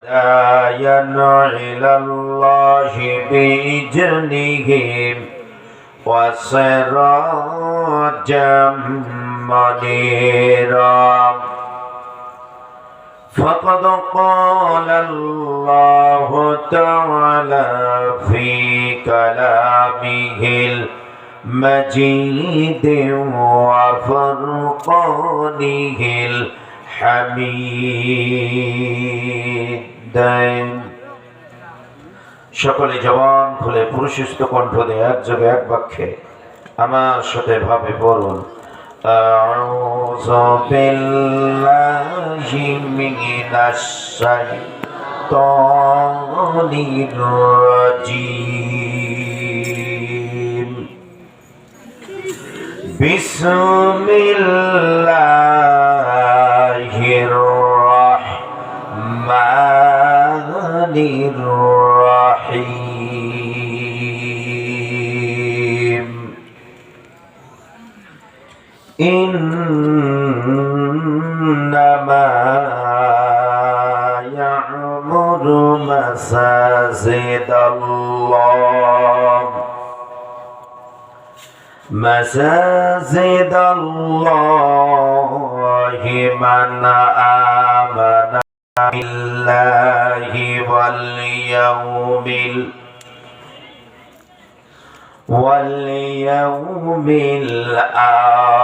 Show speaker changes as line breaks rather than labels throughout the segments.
داعيا إلى الله بإذنه وسراجا منيرا فقد قال الله تعالى في كلامه المجيد وفرقانه الحميد সকলে জবান খুলে পুরুষিষ্ট কণ্ঠ দিয়ে একযোগে এক বাক্যে আমার সাথে ভাবে পড়ুন আউযু বিল্লাহি মিনাশ শাইতানির রাজীম বিসমিল্লাহির রাহমানির রাহিম ইন্নামা ইয়া'মুরু مساجد الله من آمن بالله واليوم الآخر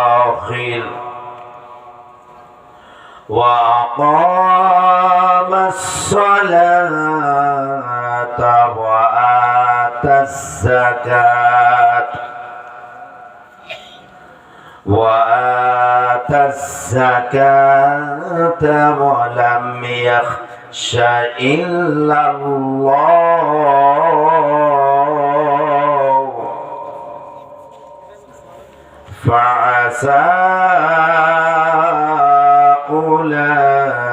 وأقام الصلاة وآتى الزكاة ولم يخش إلا الله فعسى أولئك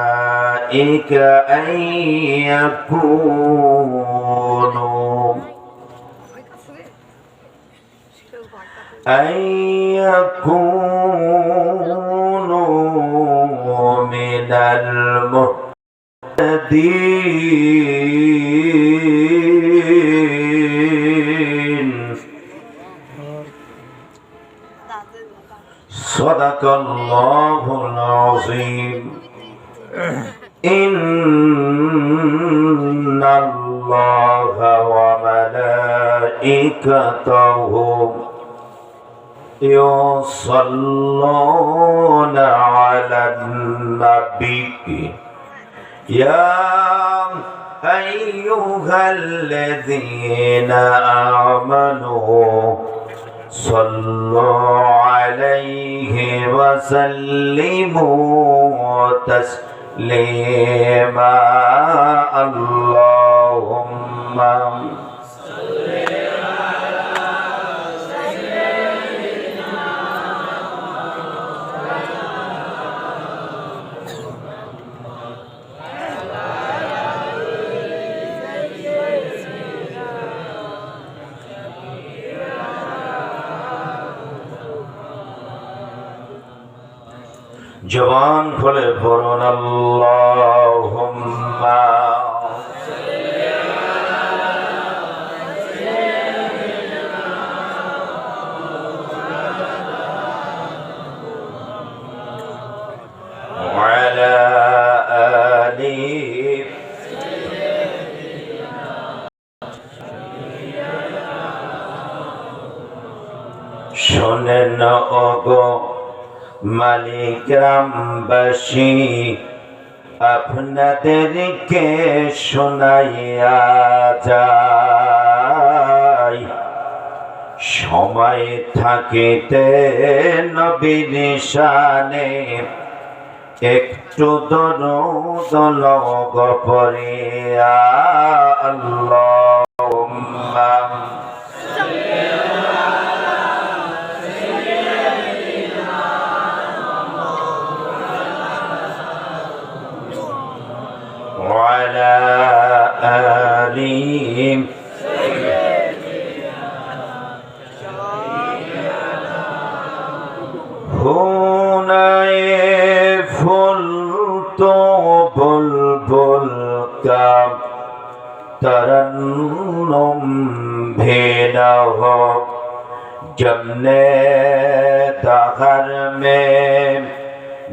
أن يكونوا من المهتدين صدق الله العظيم إن الله وملائكته يصلون على النبي يا أيها الذين آمنوا صلوا عليه وسلموا تسليما اللهم জবান খুলে পড়ুন আল্লাহুম্মা ওয়ালা আলিহি শোনেন ওগো মালিকরামবাসী আপনাদেরকে শোনাইয়া যায় সময় থাকিতে নবীর শানে একটু দরুদ লগ পড়িয়া আল্লাহুম্মা وعلى آله هنا فلت بلبل का तरन्नुम भी न हो जमने दहर में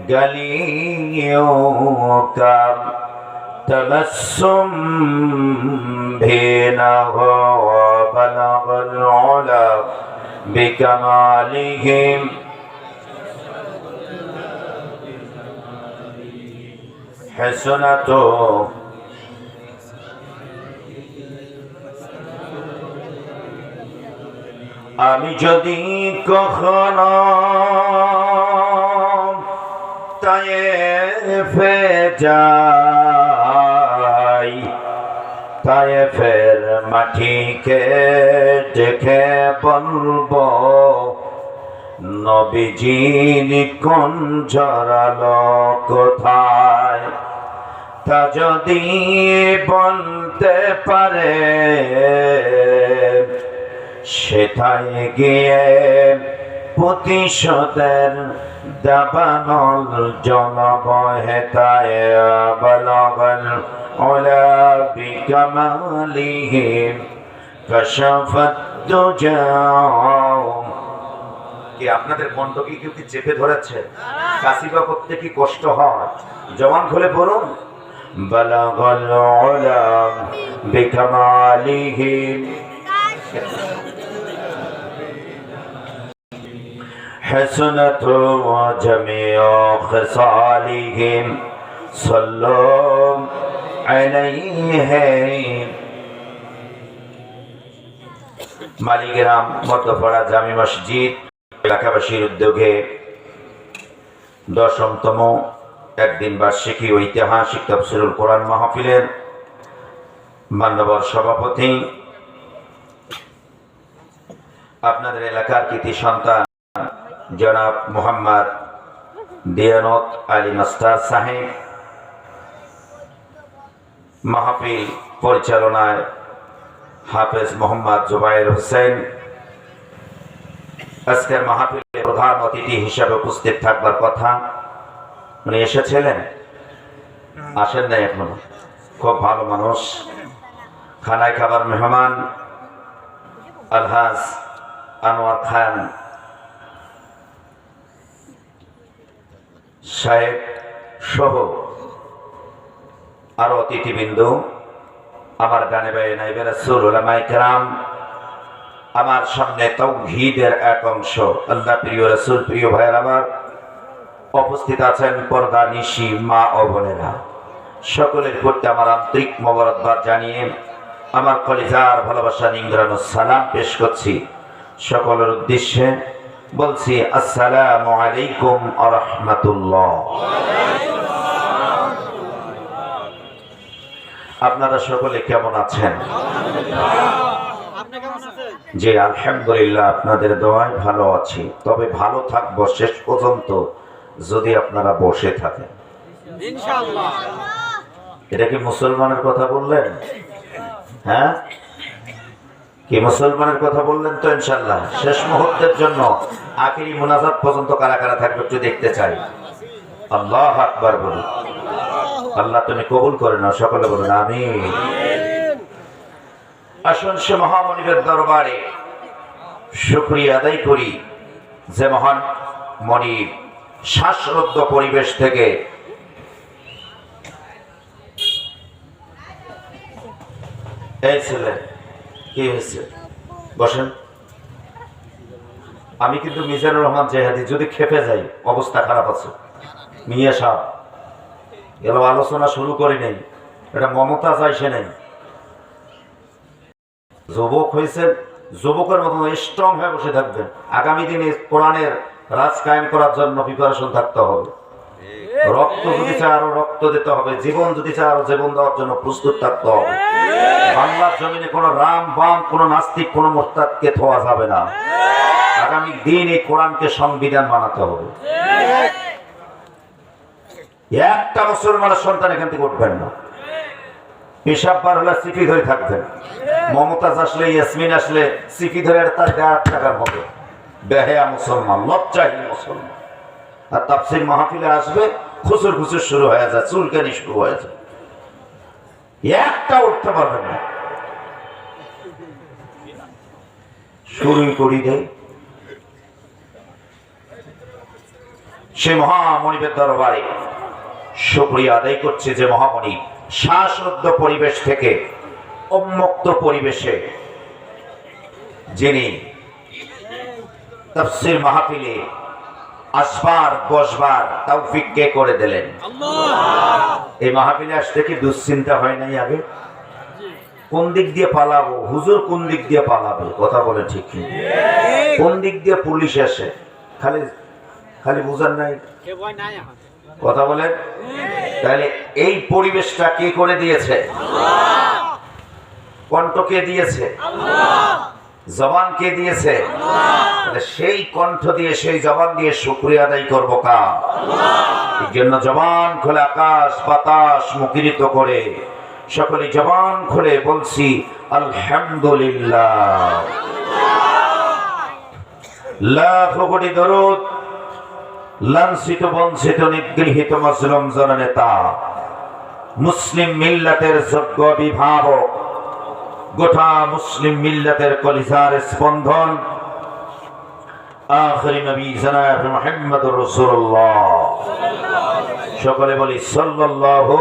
गलियों का तबस्सुम भी न हो बलगल उला बिकमालिहिम हसनतो আমি যদি কখনো তায়েফে যাই তায়েফের মাটিকে দেখে বলবো নবীজি কোন জড়ালো কোথায় তা যদি বলতে পারে সেটাই গিয়ে প্রতিশোধের দাবানল জনব হেতায় বলগল ওলা বিকামালিহিম কাশাফাত দুজা। কি আপনাদের কণ্ঠকে কেউ কি চেপে ধরেছে? কাশিবা করতে কি কষ্ট হয়? জবান খুলে পড়ুন বলগল ওলা বিকামালিহিম حسنة وجميع خصالهم صلوا عليه মালিগ্রাম মধ্যপাড়া জামি মসজিদ এলাকাবাসীর উদ্যোগে 10তম একদিন বার্ষিকী ঐতিহাসিক তাফসীরুল কোরআন মাহফিলের মাননীয় সভাপতি আপনাদের এলাকার কৃতি সন্তান জনাব মোহাম্মদ দিয়ানত আলী মাস্টার সাহেব, মাহফিল পরিচালনায় হাফেজ মোহাম্মদ জুবাইর হোসেন। আজকের মাহফিলে প্রধান অতিথি হিসাবে উপস্থিত থাকবার কথা, উনি এসেছিলেন, আসেন নাই এখনো, খুব ভালো মানুষ, খানায় খাবার মেহমান আলহাজ আনোয়ার খান সাহেব সহ আরো অতিথিবৃন্দ, আমার ডানে বায়ে নাইবে রাসূল উলামায়ে কেরাম, আমার সামনে তাওহীদের এক অংশ আল্লাহ প্রিয় রাসূল প্রিয় ভাইয়ের আমার উপস্থিত আছেন পর্দা নিশি মা ও বোনেরা, সকলের প্রতি আমার আন্তরিক মোবারকবাদ জানিয়ে আমার কলিজার ভালোবাসা নিংড়ানো সালাম পেশ করছি। সকলের উদ্দেশ্যে বলছি আসসালামু আলাইকুম ওয়া রাহমাতুল্লাহ। আপনারা সকলে কেমন আছেন? জি আলহামদুলিল্লাহ, আপনাদের দোয়ায় ভালো আছি। তবে ভালো থাকবো শেষ পর্যন্ত যদি আপনারা বসে থাকেন ইনশাআল্লাহ। এটা কি মুসলমানের কথা বললেন? হ্যাঁ, কি মুসলমানের কথা বললেন তো? ইনশাআল্লাহ শেষ মুহূর্তের জন্য আখিরি মুনাজাত পর্যন্ত কারা কারা থাকবে একটু দেখতে চাই। আল্লাহু আকবার বলুন। আল্লাহ তুমি কবুল করে নাও, সকলে বলুন আমিন। আসুন সে মহামনিবের দরবারে শুকরিয়া আদায় করি যে মহান মনিব শ্বাসরুদ্ধ পরিবেশ থেকে এই ছেলে কি হয়েছে, বসেন। আমি কিন্তু মিজানুর রহমান জেহাদি, যদি খেপে যাই অবস্থা খারাপ আছে। মিয়া সাহেব এল আলোচনা শুরু করি নেই, এটা মমতা চাইছে নেই, যুবক হয়েছে, যুবকের মতন স্ট্রং হয়ে বসে থাকবেন। আগামী দিনে কোরআনের রাজ কায়েম করার জন্য প্রিপারেশন থাকতে হবে। রক্ত যদি চায় আরো রক্ত দিতে হবে, জীবন যদি চায় আরো জীবন দেওয়ার জন্য প্রস্তুত থাকতে হবে। বাংলার জমিনে কোনো রাম বাম, কোনো নাস্তিক, কোনো মোরতাদকে থোয়া যাবে না। আগামী দিন এই কোরআনকে সংবিধান বানাতে হবে। একটা মুসলমানের সন্তান এখান থেকে উঠবেন না। পেশাব বার হলে সিপি ধরে থাকবেন। মমতাজ আসলে, ইয়াসমিন আসলে সিপি ধরে তার গায়ে টাকার হবে। বেহায়া মুসলমান, লজ্জাহীন মুসলমান। আর তাফসীর মাহফিলে আসবে, খুচুর খুচুর শুরু হয়ে যায়, চুলকানি শুরু হয়ে যায়। একটা উঠতে পারবেন না। শুরুই করি দেয় সে মহামণিবের দরবারে শুকরিয়া আদায় করছে যে মহামণি শ্বাসরুদ্ধ পরিবেশ থেকে উন্মুক্ত পরিবেশে যিনি তাফসীর মাহফিলে আসবার বসবার তৌফিক কে করে দিলেন। এই মাহফিলে আসতে কি দুশ্চিন্তা হয় নাই আগে? কোন দিক দিয়ে পালাবো, হুজুর কোন দিক দিয়ে পালাবে, কথা বলে ঠিক কি? কোন দিক দিয়ে পুলিশ আসে, খালি খালি বুঝার নাই, কথা বলেন। তাহলে এই পরিবেশটা কে করে দিয়েছে? কণ্ঠ কে দিয়েছে? জবান কে দিয়েছে? সেই কণ্ঠ দিয়ে সেই জবান দিয়ে শুকরিয়া আদায় করবো কার? এই জন্য জবান খুলে আকাশ বাতাস মুখরিত করে সকলে জবান খুলে বলছি আলহামদুলিল্লাহ। লাখ কোটি দরুদ লাঞ্ছিত বঞ্চিত নিগৃহীত মুসলিম জননেতা মুসলিম মিল্লাতের যোগ্য অভিভাবক গোটা মুসলিম মিল্লাতের কলিজার স্পন্দন আখিরি নবী জনাব মুহাম্মদুর রাসূলুল্লাহ, সকলে বলি সাল্লাল্লাহু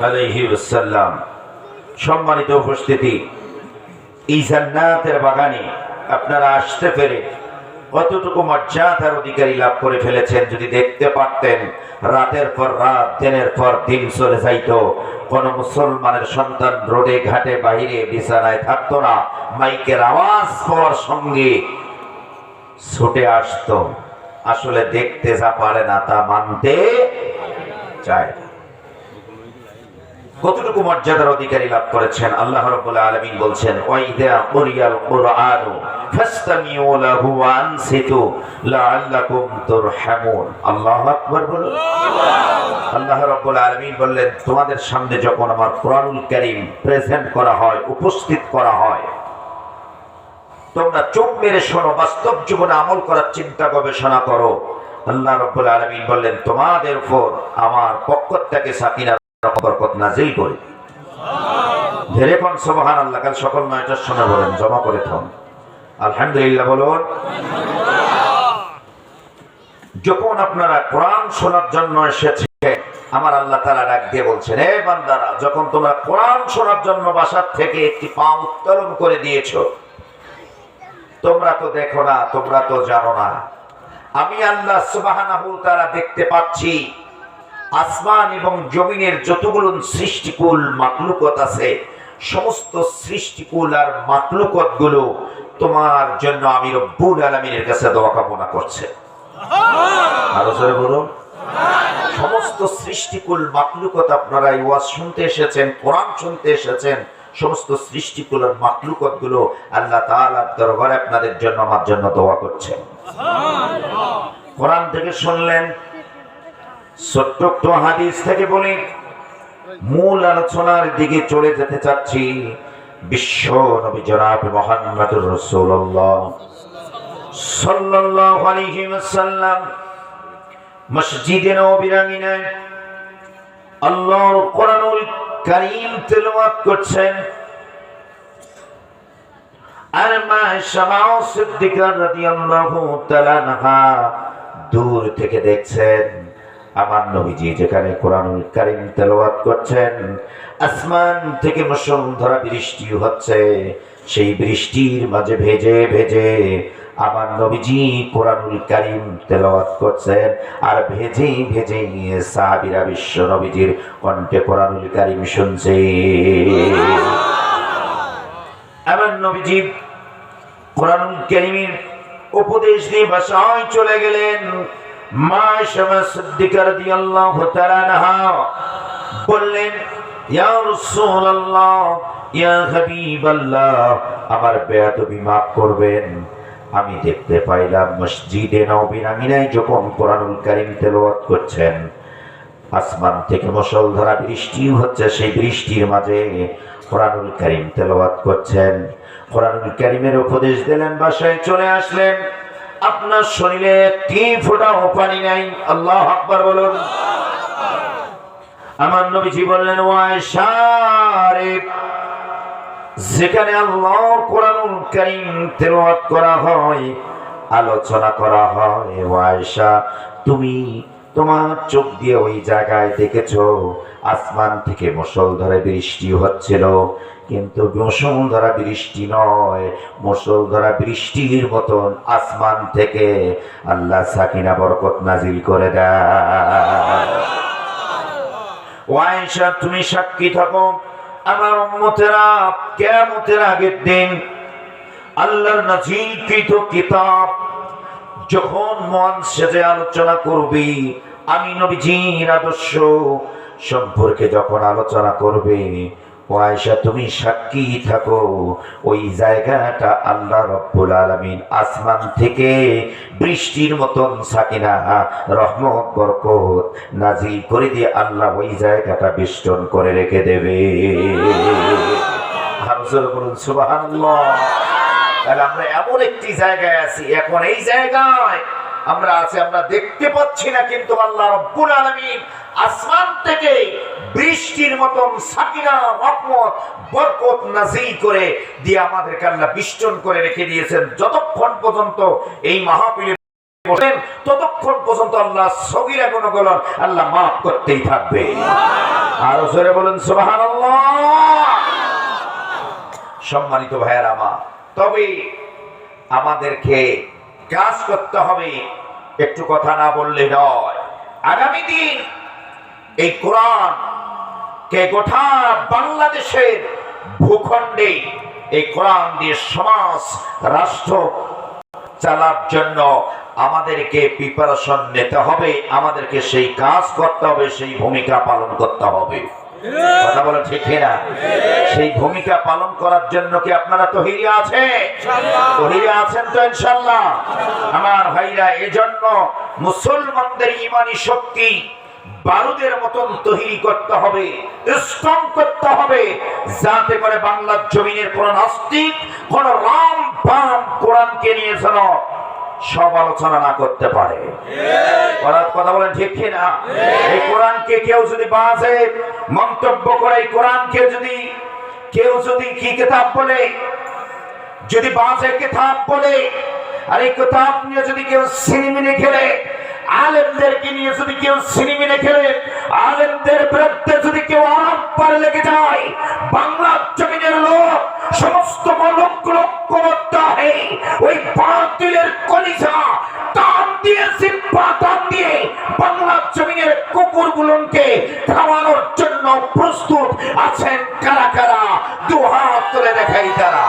আলাইহি ওয়াসাল্লাম। সম্মানিত উপস্থিতি, এই জান্নাতের বাগানে আপনারা আসতে পেরে কতটুকু মর্যাদার অধিকারী লাভ করে ফেলেছেন যদি দেখতে পারতেন। রাতের পর রাত দিনের পর দিন চলে যাইত, কোন মুসলমানের সন্তান রোডে ঘাটে বাহিরে বিছানায় থাকতো না, মাইকের আওয়াজ পাওয়ার সঙ্গে ছুটে আসতো। আসলে দেখতে যা পারে না তা মানতে চায়। কতটুকু মর্যাদার অধিকারী লাভ করেছেন। আল্লাহ রাব্বুল আলামিন বলছেন ওয়াইদা কুরিয়াল কুরআনু ফাসতামিউ লাহু ওয়া আনসিতু লাআল্লাকুম তুরহামুন। আল্লাহু আকবার বলুন। আল্লাহ রাব্বুল আলামিন বললেন তোমাদের সামনে যখন আমার কোরআনুল কারীম প্রেজেন্ট করা হয়, উপস্থিত করা হয়, তোমরা চোখ মেরে শোনো, বাস্তব জীবনে আমল করার চিন্তা গবেষণা করো। আল্লাহ রাব্বুল আলামিন বললেন তোমাদের উপর আমার পক্ষ থেকে সাকিনার বরকত নাযিল করি। ধীরে কোন সুবহানাল্লাহ। কাল সকল ৯টার সময় বলেন, জমা করে থাম আলহামদুলিল্লাহ বলুন। যখন আপনারা কোরআন শোনার জন্য এসেছে, আমার আল্লাহ তাআলা ডাক দিয়ে বলছেন হে বান্দারা, যখন তোমরা কোরআন শোনার জন্য বাসার থেকে একটি পা উত্তোলন করে দিয়েছো, তোমরা তো দেখো না, তোমরা তো জানো না, আমি আল্লাহ সুবহানাহু ওয়া তাআলা দেখতে পাচ্ছি। আসমান এবং জমিনের যতগুলো সৃষ্টিকুল মাখলুকত আছে, সমস্ত সৃষ্টিকুল আর মাখলুকত গুলো তোমার জন্য আমি রব্বুল আলামিনের কাছে দোয়া কামনা করছে। আরো জোরে বলুন। সমস্ত সৃষ্টিকুল মাখলুকত, আপনারা এই ওয়াজ শুনতে এসেছেন, কোরআন শুনতে এসেছেন, সমস্ত সৃষ্টিকুল আর মাখলুকত গুলো আল্লাহ তাআলার দরবারে আপনাদের জন্য আমার জন্য দোয়া করছেন। কোরআন থেকে শুনলেন, ছোট্ট একটু হাদিস থেকে বলি, মূল আলোচনার দিকে চলে যেতে চাচ্ছি। বিশ্ব নবী জনাব মুহাম্মদুর রাসূলুল্লাহ সাল্লাল্লাহু আলাইহি ওয়াসাল্লাম মসজিদে নববীর আঙিনায় আল্লাহর কোরআনুল কারীম তেলাওয়াত করছেন। আর মা শামাউ সিদ্দিকা রাদিয়াল্লাহু তাআলা আনহা দূর থেকে দেখছেন আমার নবীজি যেখানে কোরআনুল কারীম তেলাওয়াত করছেন, আসমান থেকে মুষলধারে বৃষ্টি হচ্ছে। সেই বৃষ্টির মাঝে ভেজে ভেজে আমার নবীজি কোরআনুল কারীম তেলাওয়াত করছেন, আর ভেজে ভেজে সাহাবীরা বিশ্ব নবীজির কণ্ঠে কোরআনুল কারীম শুনছে। আমার নবীজি কোরআনুল কারীমের উপদেশ দিয়ে বাসায় চলে গেলেন। মা শামা সিদ্দিকা রাদিয়াল্লাহু তাআলা আনহা বললেন ইয়া রাসূলুল্লাহ, ইয়া হাবিবাল্লাহ, আমার বেয়াদবি মাফ করবেন। আমি দেখতে পাইলাম মসজিদে নববীর আঙিনায় যখন কোরআনুল কারীম তেলাওয়াত করছেন, আসমান থেকে মুষলধারে বৃষ্টি হচ্ছে, সেই বৃষ্টির মাঝে কোরআনুল কারীম তেলাওয়াত করছেন। কোরআনুল কারীমের উপদেশ দিলেন, বাসায় চলে আসলেন, আপনার শরীরে একটি ফোঁটাও পানি নাই। আল্লাহু আকবার বলুন। আমার নবীজি বললেন, ও আয়েশা রে, যেখানে আল্লাহর কোরআনুল কারীম তেলাওয়াত করা হয়, আলোচনা করা হয়, ও আয়েশা তুমি তোমার চোখ দিয়ে ওই জায়গায় দেখেছো আসমান থেকে মুষলধারে বৃষ্টি হচ্ছিল, কিন্তু মুষলধারা বৃষ্টি নয়, মুষলধারা বৃষ্টির মতন আসমান থেকে আল্লাহ সাকিনা বরকত নাজিল করে দেয়। ও আয়েশা তুমি সাক্ষী থাকো, আমার উম্মতেরা কিয়ামতের আগের দিন আল্লাহর নাজিলকৃত কিতাব যখন মন সেজে আলোচনা করবি, আমি নবীজির আদর্শ সম্পর্কে যখন আলোচনা করবে, ও আয়েশা তুমি সাক্ষী থাকো, ওই জায়গাটা আল্লাহ রাব্বুল আলামিন আসমান থেকে বৃষ্টির মতন সাকিনা রহমত বরকত নাজিল করে দিয়ে আল্লাহ ওই জায়গাটা বেষ্টন করে রেখে দেবে। হামজুর বলুন সুবহানাল্লাহ। তাহলে আমরা এমন একটি জায়গায় আছি, এখন এই জায়গায় আমরা আছি, আমরা দেখতে পাচ্ছি না, কিন্তু আল্লাহ রাব্বুল আলামিন আসমান থেকে বৃষ্টির মতন সাকিনা রহমত বরকত নাজিল করে দিয়ে আমাদেরকে আল্লাহ বেষ্টন করে রেখে দিয়েছেন। যতক্ষণ পর্যন্ত এই মাহফিলে বসেন ততক্ষণ পর্যন্ত আল্লাহ সগীরা গুনাহগুলো আল্লাহ মাফ করতেই থাকবে। আর জোরে বলুন সুবহানাল্লাহ। সম্মানিত ভাইয়েরা আমার, তবে আমাদেরকে কাজ করতে হবে, একটু কথা না বললে নয়। আগামী দিন এই কোরআন কে গোটা বাংলাদেশের ভূখণ্ডে এই কোরআন দিয়ে সমাজ রাষ্ট্র চালার জন্য আমাদেরকে প্রিপারেশন নিতে হবে, আমাদেরকে সেই কাজ করতে হবে, সেই ভূমিকা পালন করতে হবে। কথা বলে ঠিক না? সেই ভূমিকা পালন করার জন্য কি আপনারা তৈরি আছেন? তৈরি আছেন তো ইনশাআল্লাহ? আমার ভাইরা, এজন্য মুসলমানদের ঈমানি শক্তি বারুদের মতন তৈরি করতে হবে, স্ট্রং করতে হবে, যাতে করে বাংলার জমিনের কোন নাস্তিক, কোন রাম বাম কোরআনকে নিয়ে যেন সব আলোচনা না করতে পারে। কথা বলেন ঠিক কিনা? এই কোরআনকে কেউ যদি বাজে মন্তব্য করে, এই কোরআনকে যদি কেউ যদি কি কিতাব বলে, যদি বাজে কিতাব বলে, আর এই কিতাব নিয়ে যদি কেউ সিনেমিনে খেলে, আলেমদেরকে নিয়ে যদি কেউ সিনেমিনে খেলে, আলেমদের বিরুদ্ধে যদি কেউ আরব পারে লেগে যায়, বাংলার জমিনের লোক সমস্ত লক্ষ লক্ষ বদ্ধ ওই বাতিলের কলিজা টান দিয়ে, জিহ্বা টান দিয়ে বাংলার জমিনের কুকুরগুলোকে খাওয়ানোর জন্য প্রস্তুত আছেন কারা কারা? দুহাত তুলে দেখাই তারা।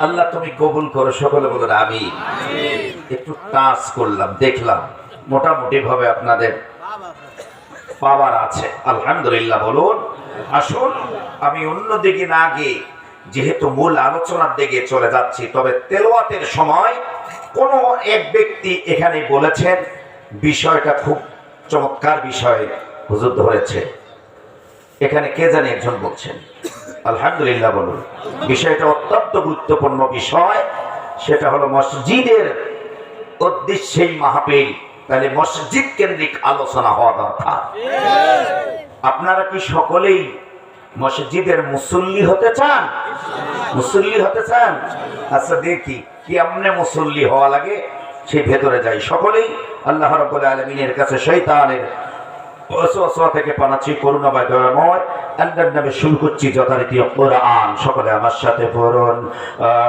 আল্লাহ তুমি কবুল করো, সকলে বলুন আমিন। একটু টাচ করলাম, দেখলাম মোটামুটি ভাবে আপনাদের পাওয়ার আছে, আলহামদুলিল্লাহ বলুন। আসুন আমি অন্যদিকে না গিয়ে যেহেতু মূল আলোচনার দিকে চলে যাচ্ছি, তবে তেলাওয়াতের সময় কোন এক ব্যক্তি এখানে বলেছেন বিষয়টা খুব চমৎকার বিষয় হুজুর ধরেছে। এখানে কে জানি একজন বলছেন, আলহামদুলিল্লাহ বলুন। বিষয়টা অত্যন্ত গুরুত্বপূর্ণ বিষয়, সেটা হলো মসজিদের উদ্দেশ্যেই মাহফিল, তাহলে মসজিদ কেন্দ্রিক আলোচনা হওয়া দরকার। আপনারা কি সকলেই মসজিদের মুসল্লি হতে চান? মুসল্লি হতে চান? আচ্ছা দেখি কি আমনে মুসল্লি হওয়া লাগে, সেই ভেতরে যাই। সকলেই আল্লাহ রাব্বুল আলামিনের কাছে শয়তানের ওয়াসওয়াসা থেকে পানাচ্ছি, করুণাময় দয়াময় আল্লাহর নামে শুরু করছি যথারীতি কোরআন। সকলে আমার সাথে পড়ুন,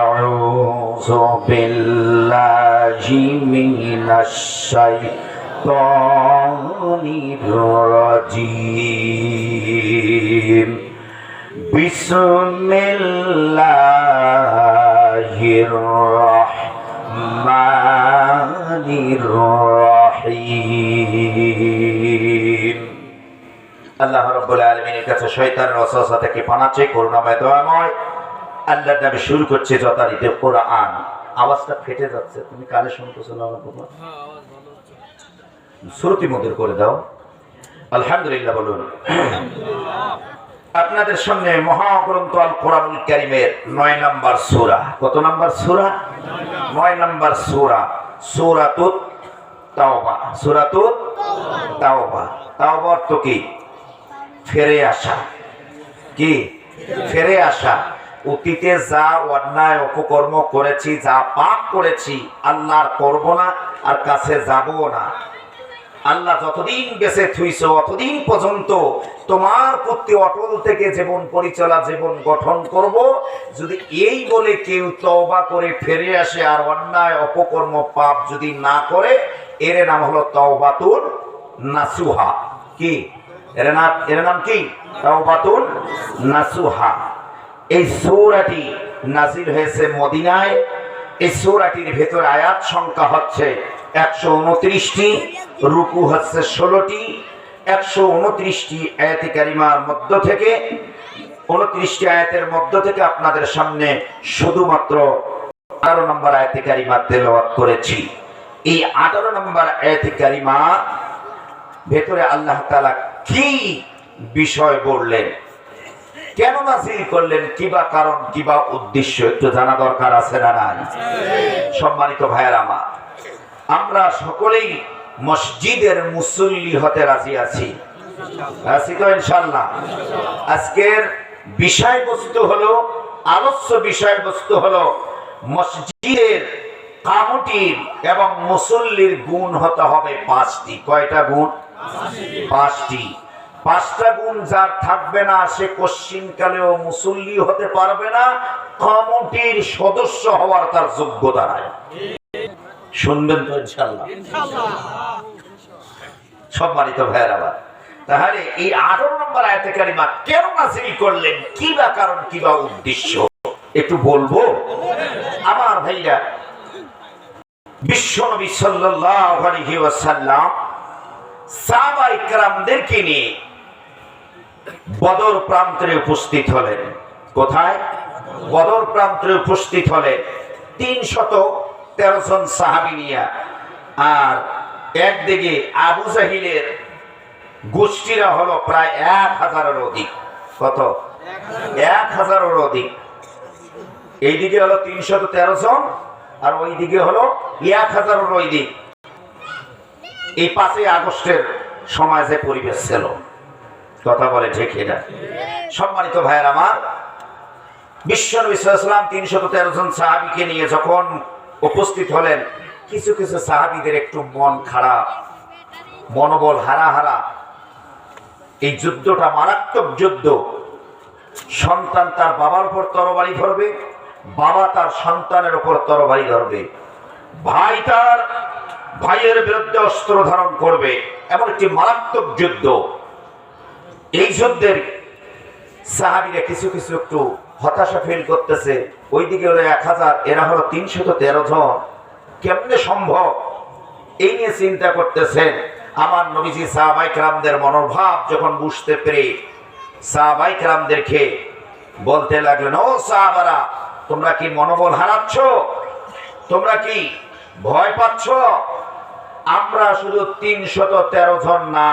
আউযু বিল্লাহি মিনাশ শাইতানির রাজীম, বিসমিল্লাহির রাহমানির রাহিম। আল্লাহ রাব্বুল আলামিনের কাছে শয়তানের ওয়াসওয়াসা থেকে পানাহ চাই, করুণাময় দয়াময় আল্লাহর নামে শুরু করছে যথারীতি কোরআন। আওয়াজটা ফেটে যাচ্ছে, তুমি কানে শুনতেছো না? বাবা শ্রুতি মধুর করে দাও। আলহামদুলিল্লাহ বলুন। আপনাদের সামনে মহাগ্রন্থ আল কোরআনুল কারীমের 9 নম্বর সূরা। কত নম্বর সূরা? 9 নম্বর সূরা, সূরাতুত তাওবা। সূরাতুত তাওবা। তাওবা অর্থ কি? ফিরে আসা। কি? ফিরে আসা। অতীতে যা অন্যায় অপকর্ম করেছি, যা পাপ করেছি, আল্লাহর করব না আর কাছে যাবও না। আল্লাহ যতদিন বেঁচে থুইছো অতদিন পর্যন্ত তোমার প্রতি অটল থেকে জীবন পরিচালা, জীবন গঠন করব। যদি এই বলে কেউ তওবা করে ফিরে আসে আর অন্যায় অপকর্ম পাপ যদি না করে, এর নাম হলো তাওবাতুন নাসুহা। কি এর নাম? কি? তাওবাতুন নাসুহা। এই সূরাটি নাজিল হয়েছে মদিনায়। এই সূরাটির ভেতরে আয়াত সংখ্যা হচ্ছে 129টি, রুকু হচ্ছে 16টি। 129টি আয়াতে কারিমার মধ্য থেকে 29টি আয়াতের মধ্য থেকে আপনাদের সামনে শুধুমাত্র 18 নম্বর আয়াতে কারিমা তেলাওয়াত করেছি। এই 18 নম্বর আয়াতে কারিমা ভেতরে আল্লাহ তাআলা কি বিষয় বললেন, কেন নাযিল করলেন, কিবা কারণ, কিবা উদ্দেশ্য একটু জানা দরকার আছে না নাই? সম্মানিত ভাইয়েরা আমার, আমরা সকলেই মসজিদের মুসল্লি হতে রাজি আছি। আছি তো ইনশাআল্লাহ? আজকের বিষয়বস্তু হলো, আলোচ্য বিষয়বস্তু হলো মসজিদের কমিটির এবং মুসল্লির গুণ হতে হবে 5টি। কয়টা গুণ? 5টি। 5টা গুণ যার থাকবে না সে কোশ্চিনকালেও মুসল্লি হতে পারবে না, কমিটির সদস্য হওয়ার তার যোগ্যতা নাই। শুনবেন তো ইনশাআল্লাহ? সম্মানিত ভাইয়েরা, তাহলে এই 18 নম্বর আয়াতে কারিমা কেন নাযিল করলেন, কি বা কারণ, কি বা উদ্দেশ্য একটু বলবো। আমার ভাইরা, বিশ্বনবী সাল্লাল্লাহু আলাইহি ওয়াসাল্লাম সাহাবায়ে কেরামদেরকে নিয়ে বদর প্রান্তরে উপস্থিত হলেন। কোথায়? বদর প্রান্তরে উপস্থিত হলেন 313 জন সাহাবী নিয়ে। আর একদিকে আবু জাহিলের গোষ্ঠীরা হলো প্রায় 1000-এর অধিক। কত? 1000-এর অধিক। এইদিকে হলো 313 জন আর ওইদিকে হলো 1000-এর অধিক। এই 5ই আগস্টের সময় যে পরিবেশ ছিল, কথা বলে ঠিক এটা? সম্মানিত ভাইয়ের আমার, বিশ্বনবী সাল্লাল্লাহু আলাইহি ওয়াসাল্লাম 313 জন সাহাবীকে নিয়ে যখন উপস্থিত হলেন, কিছু কিছু সাহাবীদের একটু মন খারাপ, মনোবল হারা। এই যুদ্ধটা মারাত্মক যুদ্ধ। সন্তান তার বাবার উপর তরবারি ধরবে, বাবা তার সন্তানের উপর তরবারি ধরবে, ভাই তার ভাইয়ের বিরুদ্ধে অস্ত্র ধারণ করবে, এমন একটি মারাত্মক যুদ্ধ। এই যুদ্ধের সাহাবীরা কিছু কিছু একটু হতাশা ফিল করতেছে। ওইদিকে হলো 1000, এরা হলো 313 জন, কেমনে সম্ভব? এই নিয়ে চিন্তা করতেছেন। আমার নবীজি সাহাবায়ে কেরামদের মনোভাব যখন বুঝতে পেরে সাহাবায়ে কেরামদেরকে বলতে লাগলেন, ও সাহাবারা, তোমরা কি মনোবল হারাচ্ছ? তোমরা কি ভয় পাচ্ছ? আমরা শুধু 313 জন না,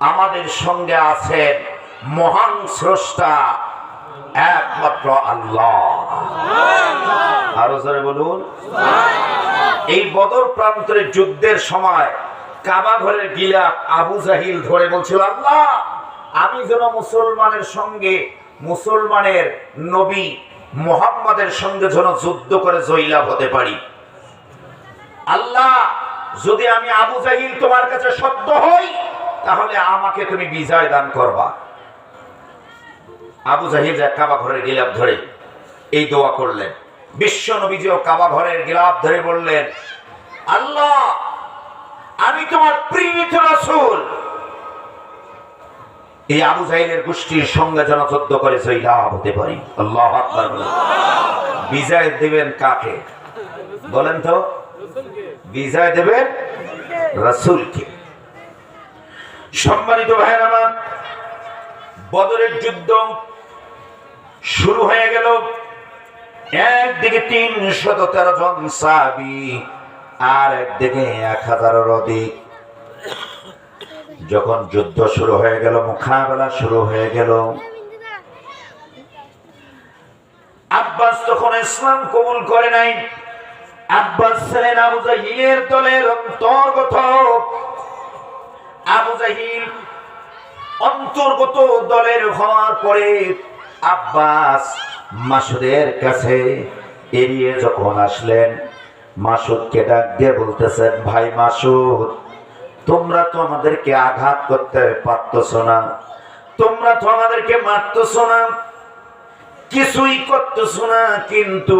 আমাদের সঙ্গে আছেন মহান স্রষ্টা একমাত্র আল্লাহ। আরো জোরে বলুন। এই বদর প্রান্তরের যুদ্ধের সময় কাবা ঘরের গিলাফ আবু জাহিল ধরে বলছিল, আল্লাহ, আমি যেন মুসলমানের সঙ্গে, মুসলমানের নবী মুহাম্মাদের সঙ্গে যেন যুদ্ধ করে জয়লাভ হতে পারি। আল্লাহ, যদি আমি আবু জাহিল তোমার কাছে সত্য হই, তাহলে আমাকে তুমি বিজয় দান করবা। আবু জাহিল কাবা ঘরের গিলাফ ধরে এই দোয়া করলেন। বিশ্ব নবীজিও কাবা ঘরের গিলাফ ধরে বললেন, আল্লাহ, আমি তোমার প্রেরিত রাসূল, এই আবু জাহিলের গোষ্ঠীর সঙ্গে যেন যুদ্ধ করে জয়লাভ হতে পারি। আল্লাহু আকবার। বিজয় দেবেন কাকে বলেন তো? বিজয় দেবেন রাসূলকে। সম্মানিত ভাইয়েরা আমার, বদরের যুদ্ধ শুরু হয়ে গেল। একদিকে 313 জন সাহাবী আর একদিকে 1000-এর অধিক। যখন যুদ্ধ শুরু হয়ে গেল, মোকাবেলা শুরু হয়ে গেল, আব্বাস তখন ইসলাম কবুল করে নাই। আব্বাস ছিলেন আবু জাহিলের দলের অন্তর্গত। আবু জাহিল অন্তর্গত দলের হওয়ার পরে আব্বাস মাসুদের কাছে এড়িয়ে যখন আসলেন, মাসুদকে ডাক দিয়ে বলতেছেন, ভাই মাসুদ, তোমরা তো আমাদেরকে আঘাত করতে পারতেছ না, তোমরা তো আমাদেরকে মারতেছ না, কিছুই করতেছ না, কিন্তু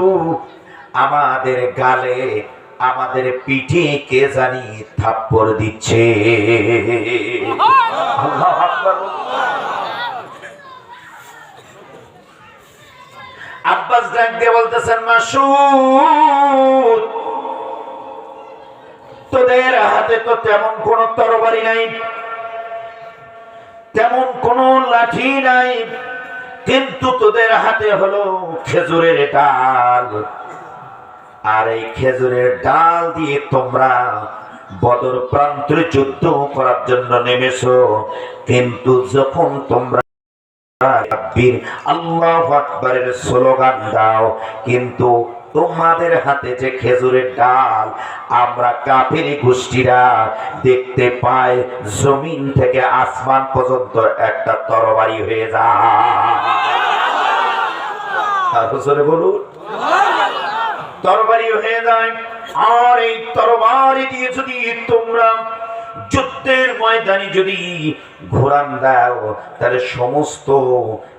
আমাদের গালে, আমাদের পিঠে কে জানি থাপ্পড় দিচ্ছে। আল্লাহু আকবার। আব্বাস ডাক দিয়ে বলতেছেন, মাসুদ, তোদের হাতে তো তেমন কোন তরবারি নাই, তেমন কোন লাঠি নাই, কিন্তু তোদের হাতে হলো খেজুরের ডাল, আর এই খেজুরের ডাল দিয়ে তোমরা বদর প্রান্তরে যুদ্ধ করার জন্য নেমেছো, কিন্তু যখন তোমরা আল্লাহু আকবারের স্লোগান দাও, কিন্তু তোমাদের হাতে যে খেজুরের ডাল, আমরা কাফের গোষ্ঠীরা দেখতে পাই জমিন থেকে আসমান পর্যন্ত একটা তরবারি হয়ে যায়। বলুন, তরবারি হয়ে যায়। আর এই তরবারি দিয়ে যদি তোমরা যুদ্ধের ময়দানে যদি ঘোরান দাও, তাহলে সমস্ত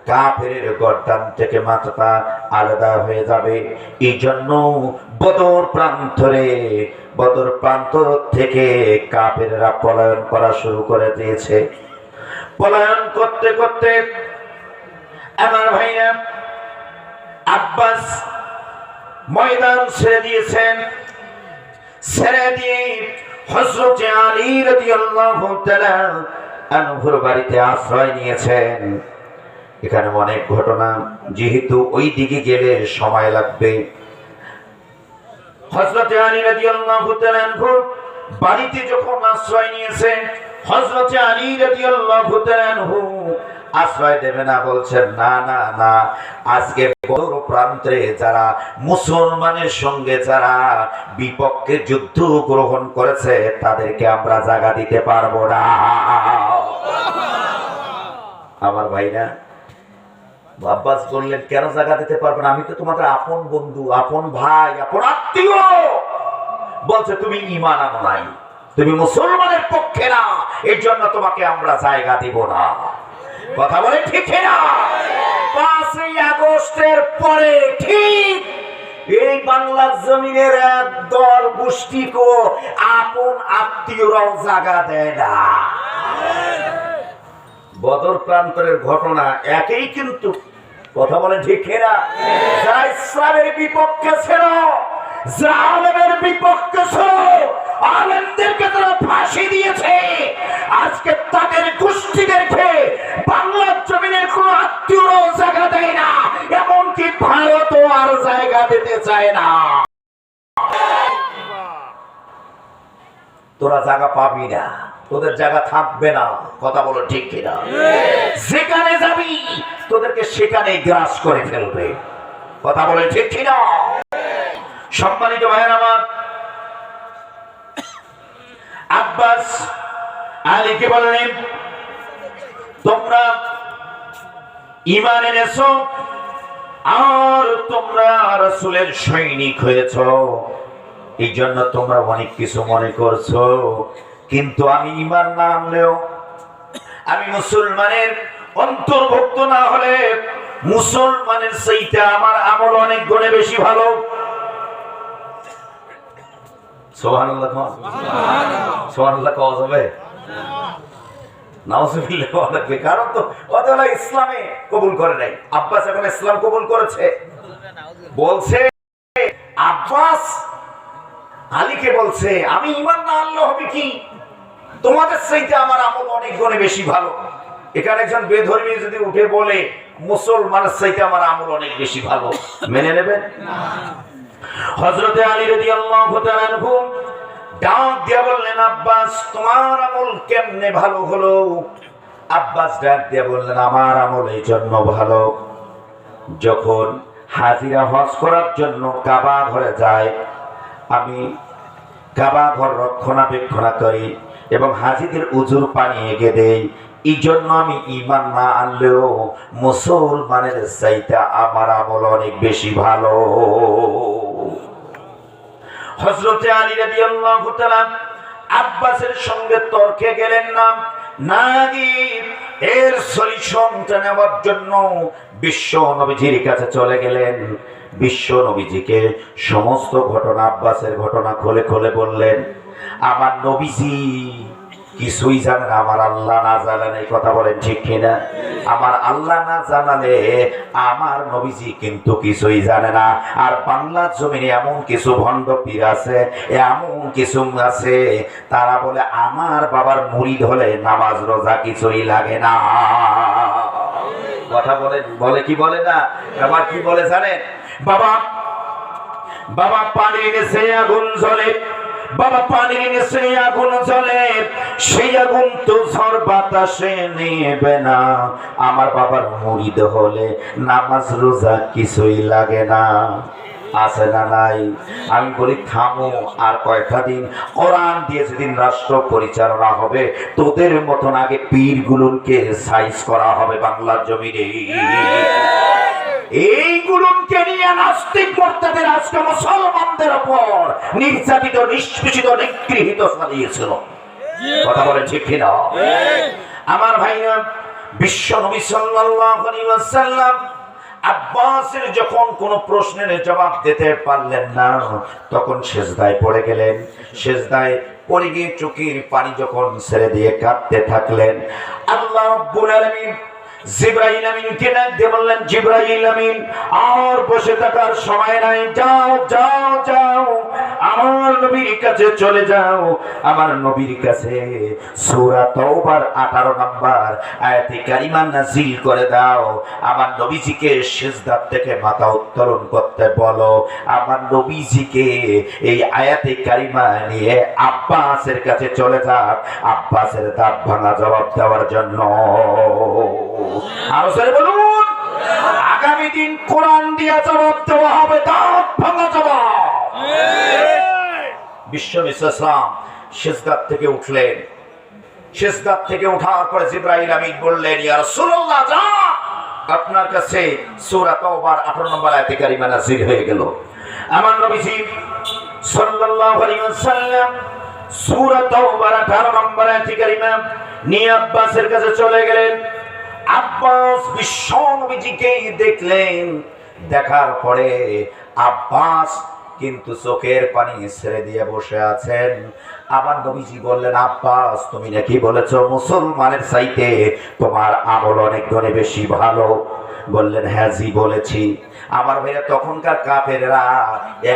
কাফেরের গর্দান থেকে মাথাটা আলাদা হয়ে যাবে। এই জন্য বদর প্রান্তর থেকে কাফেররা পলায়ন করা শুরু করে দিয়েছে। পলায়ন করতে করতে আমার ভাইরা আব্বাস ময়দান ছেড়ে দিয়েছেন। ছেড়ে দিয়ে হযরত আলী রাদিয়াল্লাহু তাআলা আনহুর বাড়িতে আশ্রয় নিয়েছেন। এখানে অনেক ঘটনা, যেহেতু ওই দিকে গেলে সময় লাগবে। হযরত আলী রাদিয়াল্লাহু তাআলা আনহু বাড়িতে যখন আশ্রয় নিয়েছেন, হযরত আলী রাদিয়াল্লাহু তাআলা আনহু আশ্রয় দেবে না, বলছেন, না না না, আজকে বদর প্রান্তে যারা মুসলমানের সঙ্গে যারা বিপক্ষে যুদ্ধ গ্রহণ করেছে, তাদেরকে আমরা জায়গা দিতে পারবো না। আমার ভাইরা, আব্বাস বললেন, কেন জায়গা দিতে পারবো না? আমি তো তোমাদের আপন বন্ধু, আপন ভাই, আপন আত্মীয়। বলছে, তুমি ঈমান আনো নাই, তুমি মুসলমানের পক্ষে না, এর জন্য তোমাকে আমরা জায়গা দিব না। কথা বলে ঠিক না? 5ই আগস্টের পরে ঠিক এই বাংলার জমিনের একদল গোষ্ঠীকে আপন আত্মীয়রাও জায়গা দেয় না। বদর প্রান্তরের ঘটনা একই, কিন্তু কথা বলে ঠিক না? যারা ইসলামের বিপক্ষে ছিল, জালেমের বিপক্ষে ছিল, আলেমদেরকে তারা ফাঁসি দিয়েছে, আজকে তাদের গোষ্ঠীদেরকে বাংলার জমিনের কোন আত্মীয়রাও জায়গা দেয় না, এমনকি ভারতও আর জায়গা দিতে চায় না। তোরা জায়গা পাবি না, তোদের জায়গা থাকবে না। কথা বলো ঠিক কিনা? যেখানে যাবি তোদেরকে সেখানে গ্রাস করে ফেলবে। কথা বলে ঠিক কিনা? সম্মানিত ভাইয়ের আমার, আব্বাস আলীকে বললেন, তোমরা ঈমান এনেছো আর তোমরা রাসূলের সৈনিক হয়েছো, এই জন্য তোমরা অনেক কিছু মনে করছো, কিন্তু আমি ঈমান না আনলেও, আমি মুসলমানের অন্তর্ভুক্ত না হলে, মুসলমানের চাইতে আমার আমল অনেক গুণে বেশি ভালো। সুবহানাল্লাহ, সুবহানাল্লাহ কওয়া যাবে? নাউজুবিল্লাহ কওয়া লাগবে, কারণ তো ওরা ইসলামে কবুল করে নাই। আব্বাস এখন ইসলাম কবুল করেছে। বলছে আব্বাস আলীকে বলছে, আমি ঈমান না আনলে হবে কি, তোমাদের চাইতে আমার আমল অনেক গুণে বেশি ভালো। এখানে একজন বেধর্মী যদি উঠে বলে মুসলমানের চাইতে আমার আমল অনেক বেশি ভালো, মেনে নেবেন? হযরত আলী রাদিয়াল্লাহু তাআলা আনহু ডাক দিয়ে বললেন, আব্বাস তোমার আমল কেমনে ভালো হলো? আব্বাস ডাক দিয়ে বললেন, আমার আমল এই জন্য ভালো, যখন হাজিরা হজ করার জন্য কাবা ঘরে যায়, আমি কাবা ঘর রক্ষণাবেক্ষণ করি এবং হাজিদের উজুর পানি এগিয়ে দেই। এই জন্য আমি ঈমান না আনলেও মুসলমানের চাইতে আমার আমল অনেক বেশি ভালো। হযরতে আলী রাদিয়াল্লাহু তাআলা আব্বাসের সঙ্গে তর্কে গেলেন না, এর সলিউশনটা নেওয়ার জন্য বিশ্ব নবীজির কাছে চলে গেলেন। বিশ্ব নবীজিকে সমস্ত ঘটনা, আব্বাসের ঘটনা খুলে খুলে বললেন। আমার নবীজি কিছুই জানে না, আমার আল্লাহ না জানালে, এই কথা বলেন ঠিক কিনা? আমার আল্লাহ না জানালে আমার নবীজি কিন্তু কিছুই জানে না। আর বাংলা জমিনে এমন কিছু ভণ্ড পীর আছে, এমন কিছু আছে, তারা বলে আমার বাবার মুরিদ হলে নামাজ রোজা কিছুই লাগে না। কথা বলে কি বলে না? আবার কি বলে জানেন? বাবা পানি নিচে আগুন জ্বলে, বাবা পানির নিচে আগুন জ্বলে, সেই আগুন তো ঝড় বাতাসে নেবে না। আমার বাবার মুরিদ হলে নামাজ রোজা কিছুই লাগে না। আছে না নাই? আমি বলি থামো, আর কয়েকটা দিন কোরআন দিয়ে যেদিন রাষ্ট্র পরিচালনা হবে, তোদের মতন আগে পীরগুলোকে সাইজ করা হবে বাংলার জমিনে। এইগুলোকে নিয়ে নাস্তিক মোর্তাদের আজকে মুসলমানদের উপর নির্যাতিত, নিষ্পেষিত, নিগৃহীত চালিয়েছিল। কথা বলেন ঠিক কিনা? আমার ভাইরা, বিশ্ব নবী সাল্লাল্লাহু আলাইহি ওয়াসাল্লাম আব্বাসের যখন কোন প্রশ্নের জবাব দিতে পারলেন না, তখন সেজদায় পড়ে গেলেন। সেজদায় পড়ে গিয়ে চোখের পানি যখন ছেড়ে দিয়ে কাঁদতে থাকলেন, আল্লাহ রাব্বুল আলামিন জিবরাইল আমিনকে ডাক দিয়ে বললেন, জিবরাইল আমিন, আর বসে থাকার সময় নাই, যাও যাও যাও, আমার নবীর কাছে চলে যাও। আমার নবীর কাছে সূরা তাওবার 18 নম্বর আয়াতে কারিমা নাযিল করে দাও। আমার নবীজিকে সিজদা থেকে মাথা উত্তোলন করতে বলো। আমার নবীজিকে এই আয়াতে কারিমা নিয়ে আব্বাসের কাছে চলে যাক, আব্বাসের দাঁত ভাঙা জবাব দেওয়ার জন্য। আরো সরে বলুন, আগামী দিন কোরআন দিয়া জবাব দেওয়া হবে, দাঁত ভাঙা জবাব। বিশ্ব ইসলাম সিজদাত থেকে উঠলেন। সিজদাত থেকে ওঠার পরে জিবরাইল আমিন বললেন, ইয়া রাসূলুল্লাহ, যা, আপনার কাছে সূরা তাওবার 18 নম্বর আয়াতে কারিমা নাযিল হয়ে গেল। আমার নবীজি সাল্লাল্লাহু আলাইহি ওয়াসাল্লাম সূরা তাওবার 18 নম্বর আয়াতে কারিমা নিয়ে আব্বাসের কাছে চলে গেলেন। আব্বাস বিশ্ব নবীজিকে দেখলেন। দেখার পরে আব্বাস কিন্তু চোখের পানি ছেড়ে দিয়ে বসে আছেন। আমার নবীজি বললেন, আব্বাস, তুমি নাকি বলেছো মুসলমানের চাইতে তোমার আমল অনেক গুণে বেশি ভালো? বললেন, হ্যাঁ জি বলেছি। আমার ভাইয়া, তখনকার কাফেররা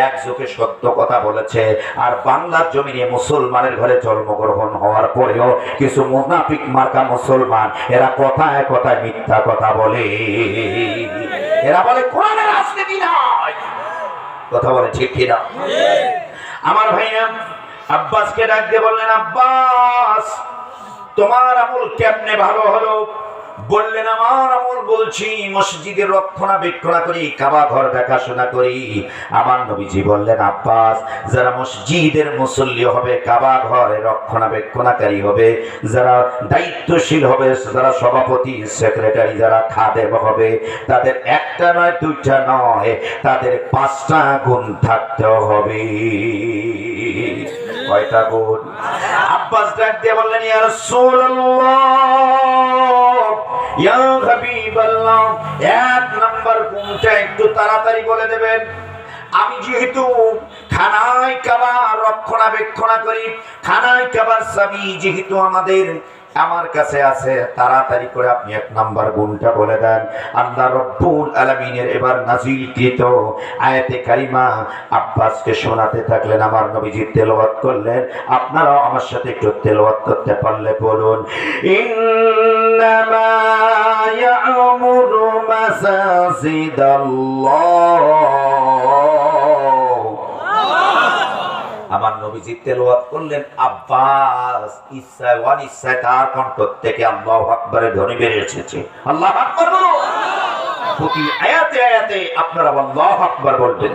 এক চোখে সত্য কথা বলেছে, আর বাংলার জমিনে মুসলমানের ঘরে জন্মগ্রহণ হওয়ার পরেও কিছু মুনাফিক মার্কা মুসলমান, এরা কথায় কথায় মিথ্যা কথা বলে। এরা বলে কোরআনের রাজনীতি নয়। কথা বলে ঠিক কিনা? আমার ভাইয়া আব্বাসকে ডাক দিয়ে বললেন, আব্বাস, তোমার আমল কেমনে ভালো হলো? বললেন, আমার আমল বলছি, মসজিদের রক্ষণাবেক্ষণ করি, কাবা ঘর দেখাশোনা করি। আমার নবীজি বললেন, আব্বাস, যারা মসজিদের মুসল্লি হবে, কাবা ঘরে রক্ষণাবেক্ষণকারী হবে, যারা দায়িত্বশীল হবে, যারা সভাপতি, সেক্রেটারি, যারা খাদেম হবে, তাদের একটা নয়, দুইটা নয়, তাদের 5টা গুণ থাকতে হবে। কয়টা গুণ? আব্বাস ডাক দিয়ে বললেন, ইয়া রাসূলুল্লাহ, ইয়া হাবিবাল্লাহ, 1 নাম্বার গুণটা একটু তাড়াতাড়ি বলে দেবেন। আমি যেহেতু খানায় কাবা রক্ষণাবেক্ষণ করি, খানায় কাবার চাবি যেহেতু আমার কাছে আছে, তাড়াতাড়ি করে আপনি 1 নাম্বার গুণটা বলে দেন। আল্লাহ রাব্বুল আলামিনের এবার নাযিলকৃত আয়াতে কারিমা আব্বাসকে শোনাতে থাকলেন। আমার নবীজি তেলাওয়াত করলেন। আপনারাও আমার সাথে একটু তেলাওয়াত করতে পারলে বলুন, ইন্নামা ইয়া'মুরু মাসাজিদাল্লাহ। আমার নবীজি তেলাওয়াত করলেন, আব্বাস ইচ্ছায় অনিচ্ছায় তার কণ্ঠ থেকে আল্লাহু আকবারের ধ্বনি বেরিয়ে এসেছে। আল্লাহু আকবার বলো। প্রতি আয়াতে আয়াতে আপনারা আল্লাহু আকবার বলবেন।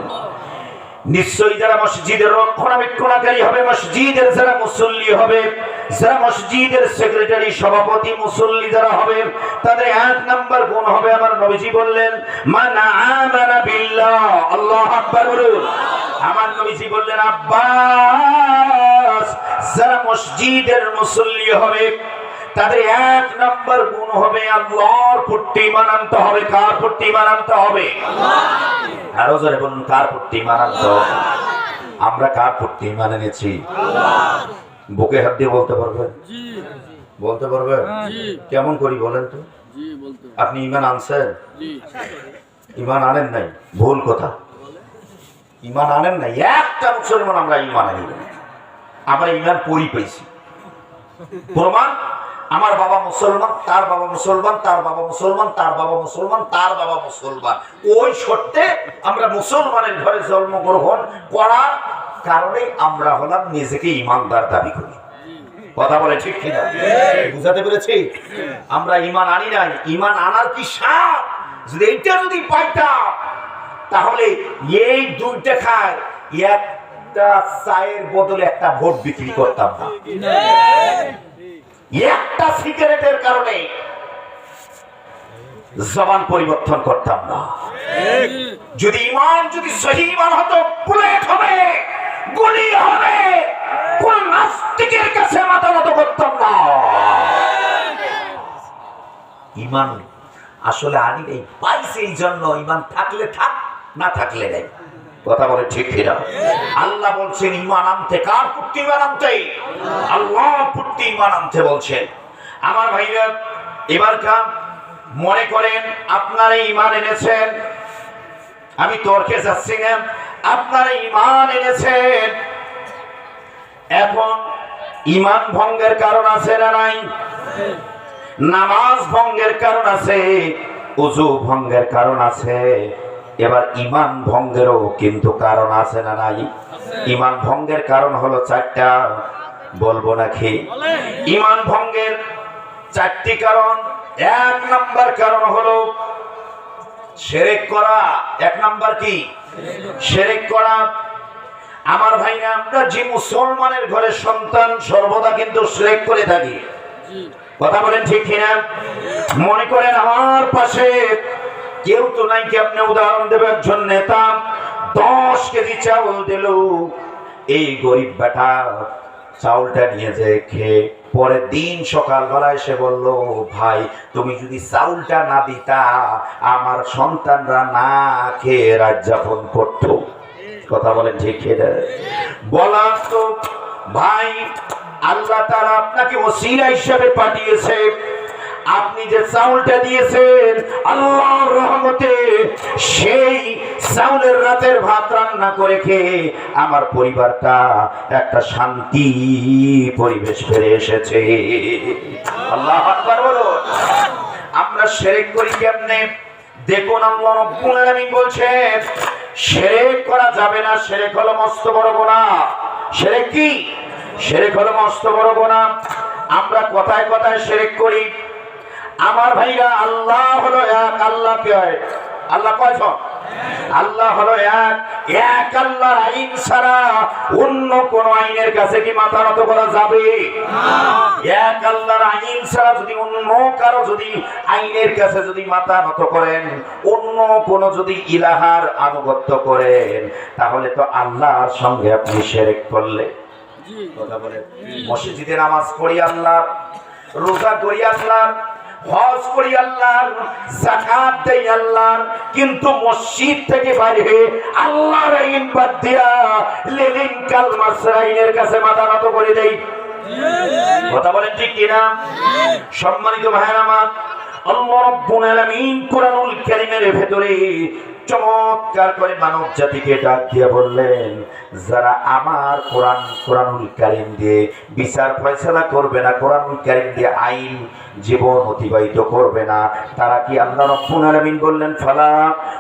নিশ্চয়ই যারা মসজিদের রক্ষণাবেক্ষণকারী হবে, মসজিদের যারা মুসল্লি হবে, যারা মসজিদের সেক্রেটারি সভাপতি মুসল্লি যারা হবে, তাদের এক নাম্বার গুণ হবে আমার নবীজি বললেন মান আমানা বিল্লাহ। আল্লাহু আকবার বলুন। আমার নবীজি বললেন আব্বাস যারা মসজিদের মুসল্লি হবে তাদের এক নাম্বার গুণ হবে আল্লাহর প্রতি ঈমান আনতে হবে। কার প্রতি ঈমান আনতে হবে? আল্লাহ। আরো জোরে বলুন, কার প্রতি ঈমান আনতে হবে? আমরা কার প্রতি ঈমান এনেছি? আল্লাহ। বুকে হাত দিয়ে বলতে পারবেন? জি। বলতে পারবেন? জি। কেমন করি বলেন তো? জি বলতে। আপনি ঈমান আনছেন? জি। ঈমান আনেন নাই, ভুল কথা। ঈমান আনেন নাই, একটা মুসলমান আমরা ঈমান আনি। আমরা ঈমান পড়ি পেয়েছি। প্রমাণ, আমার বাবা মুসলমান, তার বাবা মুসলমান, তার বাবা মুসলমান, তার বাবা মুসলমান, তার বাবা মুসলমান। ওই শর্তে আমরা মুসলমানের ঘরে জন্মগ্রহণ করার কারণে আমরা হলাম নিজেকে ঈমানদার দাবি করি। কথা বলে ঠিক কিনা? বুঝাতে পেরেছি? আমরা ঈমান আনি নাই। ঈমান আনার কি সাপ? যদি এইটা যদি পাইতাম তাহলে এই দুইটা খায় একটা চায়ের বদলে একটা ভোট বিক্রি করতাম না। একটা সিগারেটের কারণে জবান পরিবর্তন করতাম না। যদি ঈমান যদি সহি ঈমান হতো, বুলেট হবে, গুলি হবে, কোন নাস্তিকের কাছে মাথা নত করতাম না। ঈমান আসলে আনি নেই, পাইছে এই জন্য। ঈমান থাকলে থাক, না থাকলে নেই। কথা বলে ঠিক কিনা? আল্লাহ বলছেন ঈমান আনতে। কার প্রতি ঈমান আনতে? আল্লাহর প্রতি ঈমান আনতে বলছেন। আমার ভাইরা এবার মনে করেন আপনারা ঈমান এনেছেন, আমি তর্কে যাচ্ছি না, আপনারা ঈমান এনেছেন, এখন ঈমান ভঙ্গের কারণ আছে না নাই? নামাজ ভঙ্গের কারণ আছে, ওযু ভঙ্গের কারণ আছে, এবার ঈমান ভঙ্গেরও কিন্তু কারণ আছে না নাই? ঈমান ভঙ্গের কারণ হলো চারটা, বলবো নাকি? ঈমান ভঙ্গের চারটি কারণ। এক নাম্বার কারণ হলো শিরক করা। এক নাম্বার কি? শিরক করা। আমার ভাইরা, আমরা যে মুসলমানের ঘরে সন্তান সর্বদা কিন্তু শিরক করে থাকি। কথা বলেন ঠিক কিনা? মনে করেন আমার পাশে কেউ তো নাই, কি আপনি উদাহরণ দেবেন, একজন নেতা 10 কেজি চাউল দিল, এই গরিব বেটা চাউলটা নিয়ে যে খেয়ে পরের দিন সকালবেলা এসে বলল, ভাই তুমি যদি চাউলটা না দিতা আমার সন্তানরা না খেয়ে রাত যাপন করতো। কথা বলেন ঠিক কিনা? বলার তো ভাই আল্লাহ তাআলা আপনাকে ওসিলা হিসেবে পাঠিয়েছে। আপনি যে চাউলটা দিয়েছেন আল্লাহর রহমতে সেই চাউলের রাতের ভাত রান্না করে খেয়ে আমার পরিবারটা একটা শান্তি পরিবেশ ফিরে এসেছে। আল্লাহু আকবার বলো। আমরা শিরক করি কেমনে? দেখুন আল্লাহ রাব্বুল আলামিন বলছেন শিরক করা যাবে না। শিরক হলো মস্ত বড় গুনাহ। শিরক কি? শিরক হলো মস্ত বড় গুনাহ। আমরা কথায় কথায় শিরক করি। আমার ভাইরা, আল্লাহ হলো এক। আল্লাহ কে হয়? আল্লাহ কয়জন? আল্লাহ হলো এক। এক আল্লাহর আইন ছাড়া অন্য কোন আইনের কাছে কি মাথা নত করা যাবে? এক আল্লাহর আইন ছাড়া যদি অন্য কারো যদি আইনের কাছে যদি মাথা নত করেন, অন্য কোন যদি ইলাহার আনুগত্য করেন, তাহলে তো আল্লাহর সঙ্গে আপনি শিরক করলে। কথা বলেন। মসজিদে নামাজ পড়ি আল্লাহ, রোজা করি আল্লাহ, হজ করি আল্লাহ, যাকাত দেই আল্লাহ, কিন্তু মসজিদ থেকে বাইরে আল্লাহর আইন বাদ দিয়া লেলিন কালমার আইনের কাছে মাথা নত করে দেই। কথা বলেন ঠিক কিনা? সম্মানিত ভাইরা আমার, আল্লাহ রাব্বুল আলামিন কোরআনুল কারীমের ভেতরে চমৎকার করে মানব জাতিকে ডাক দিয়ে বললেন, যারা আমার কোরআনুল কারীম দিয়ে বিচার ফয়সালা করবে না, কোরআনুল কারীম দিয়ে আইন জীবন অতিবাহিত করবে না, তারা কি আল্লাহ রাব্বুল আলামিন বললেন, ফালা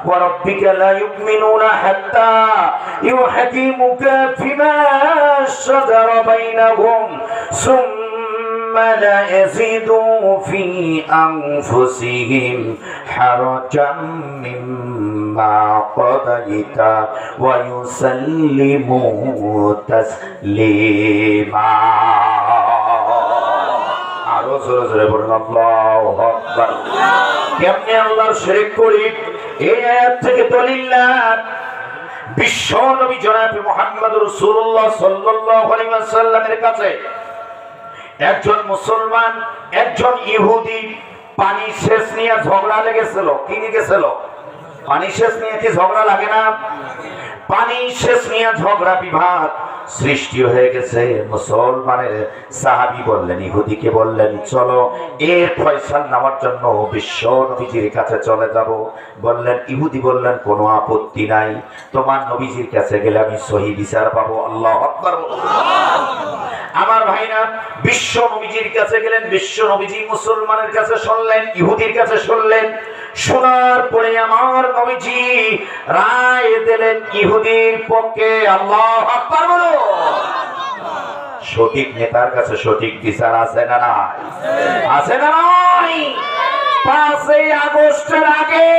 ওয়া রাব্বিকা লা ইউমিনুনা হাত্তা ইউহাকিমুকা ফিমা শাজারা বাইনাহুম সুম্মা লা ইয়াজিদু ফি আনফুসিহিম হারাজাম মিম্মা قضيت ويسلموا تسليما আরো জোরে জোরে বলুন আল্লাহু আকবার। কেমনে আল্লাহর শিরক করি? এই আয়াত থেকে দলিল বিশ্ব নবী জনাব মুহাম্মদ রাসূলুল্লাহ সাল্লাল্লাহু আলাইহি ওয়াসাল্লামের কাছে একজন মুসলমান একজন ইহুদি পানি শেষ নিয়ে ঝগড়া লেগেছিল। কি লেগেছিল? পানি শেষ নিয়ে কি ঝগড়া লাগে না? পানি শেষ নিয়ে ঝগড়া বিবাদ সৃষ্টি হয়ে গেছে। মুসলমানের সাহাবী বললেন, ইহুদিকে বললেন, চলো এর ফয়সালা নেওয়ার জন্য বিশ্ব নবীজির কাছে চলে যাব। বললেন, ইহুদি বললেন, কোনো আপত্তি নাই, তোমার নবীজির কাছে গেলে আমি সহি বিচার পাবো। আল্লাহু আকবার। আমার ভাইরা, বিশ্ব নবীজির কাছে গেলেন, বিশ্ব নবীজি মুসলমানের কাছে শুনলেন, ইহুদির কাছে শুনলেন। শোনার পরে আমার নবীজি রায় দিলেন ইহুদির পক্ষে। আল্লাহু আকবার বলো। সঠিক নেতার কাছে সঠিক বিচার আছে না নাই? আছে না নাই? 5 আগস্টের আগে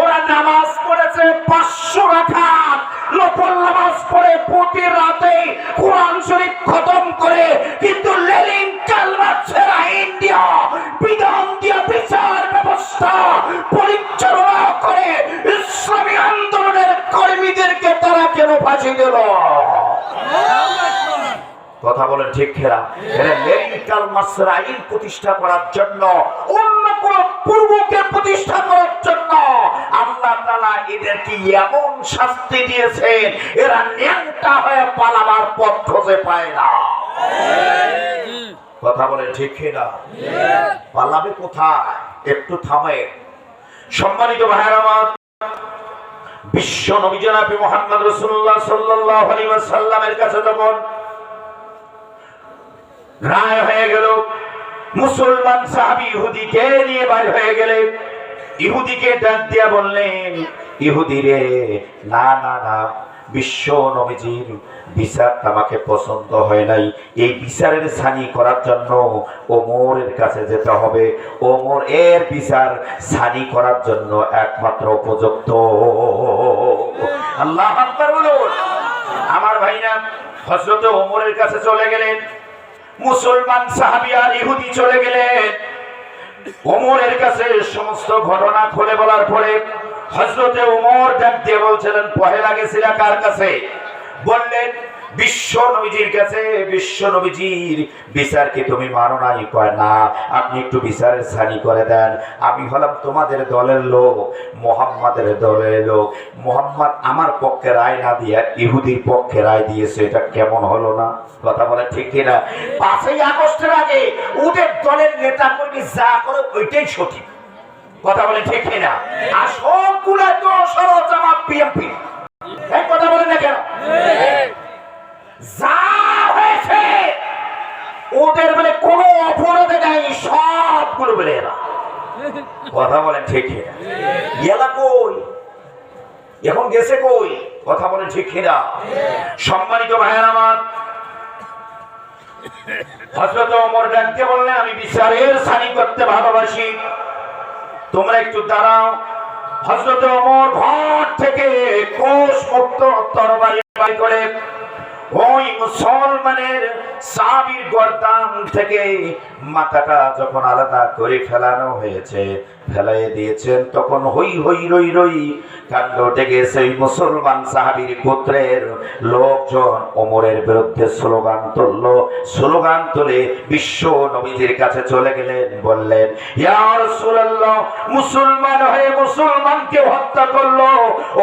ওরা নামাজ পড়েছে 500 রাকাত, নফল নামাজ পড়ে প্রতি রাতে কোরআন শরীফ খতম করে, কিন্তু লেলিন কালমা ছেড়া ইন্ডিয়া বিধান দিয়ে বিচার ব্যবস্থা পরিচালনা করে ইসলামী আন্দোলনের কর্মীদেরকে তারা কেন ফাঁসি দিল? কথা বলেন ঠিক খেরা? লেলিন কালমা ছেড়া আইন প্রতিষ্ঠা করার জন্য, অন্য কোন পূর্বকে প্রতিষ্ঠা করার জন্য আল্লাহ তাআলা এদেরকে এমন শাস্তি দিয়েছেন, এরা ন্যাংটা হয়ে পালাবার পথ খুঁজে পায় না। কথা বলেন ঠিক কিনা? পালাবে কোথায়? একটু থামে। সম্মানিত ভাইরা আমার, বিশ্ব নবী জনাব মুহাম্মদ রাসূলুল্লাহ সাল্লাল্লাহু আলাইহি ওয়াসাল্লামের কাছে যখন রায় হয়ে গেল, মুসলমান সাহাবী ইহুদিকে নিয়ে বাইর হয়ে গেলেন। ইহুদিকে ডাক দিয়া বললেন, ইহুদি রে, না না না, বিশ্ব নবীজির বিচারটা আমাকে পছন্দ হয় নাই। এই বিচারের ছানি করার জন্য ওমরের কাছে যেতে হবে। ওমর এর বিচার ছানি করার জন্য একমাত্র উপযুক্ত। আল্লাহু আকবার বলুন। আমার ভাইরা, হযরত ওমরের কাছে চলে গেলেন। মুসলমান সাহাবী আর ইহুদি চলে গেলেন ওমরের কাছে। সমস্ত ঘটনা খুলে বলার পরে হযরতে ওমর ডাক দিয়ে বলছিলেন, পহেলা গেছিলা কার কাছে? বললেন, বিশ্ব নবীজির কাছে। বিশ্ব নবীজির বিচার কি তুমি মানো নাই? কয় না, আপনি একটু বিচারের ছানি করে দেন। আমি হলাম তোমাদের দলের লোক, মুহাম্মাদের দলের লোক। মুহাম্মদ আমার পক্ষে রায় না দিয়ে ইহুদির পক্ষে রায় দিয়েছে, এটা কেমন হলো না? কথা বলে ঠিক কিনা? 5 আগস্টের আগে ওদের দলের নেতা কর্মী যা করে ওইটাই সঠিক। কথা বলে ঠিক কিনা? আর সবগুলা তো জামাত বিএনপি। এই কথা বলেন না কেন? যা হয়েছে ওদের মানে কোনো অপরাধে নাই, সবগুলো বলে এরা। কথা বলেন ঠিক কিনা? এলা কই? এখন গেছে কই? কথা বলেন ঠিক কিনা? সম্মানিত ভাইয়ের আমার, হযরত ওমর ডাক দিয়ে বললেন, আমি বিচারের ছানি করতে ভালোবাসি, তোমরা একটু দাঁড়াও। হযরত ওমর ঘর থেকে কোষ মুক্ত তরবারি বের করে ওই মুসলমানের সাহাবীর গর্দান থেকে মাথাটা যখন আলাদা করে ফেলানো হয়েছে, ফেলাই দিয়েছেন, তখন হই হই রই রই কাণ্ড ডেকে সেই মুসলমান সাহাবীর গোত্রের লোকজন ওমরের বিরুদ্ধে স্লোগান তুলল। স্লোগান তুলে বিশ্ব নবীজির কাছে চলে গেলেন, বললেন, ইয়া রাসূলুল্লাহ, মুসলমান হয়ে মুসলমানকে হত্যা করলো,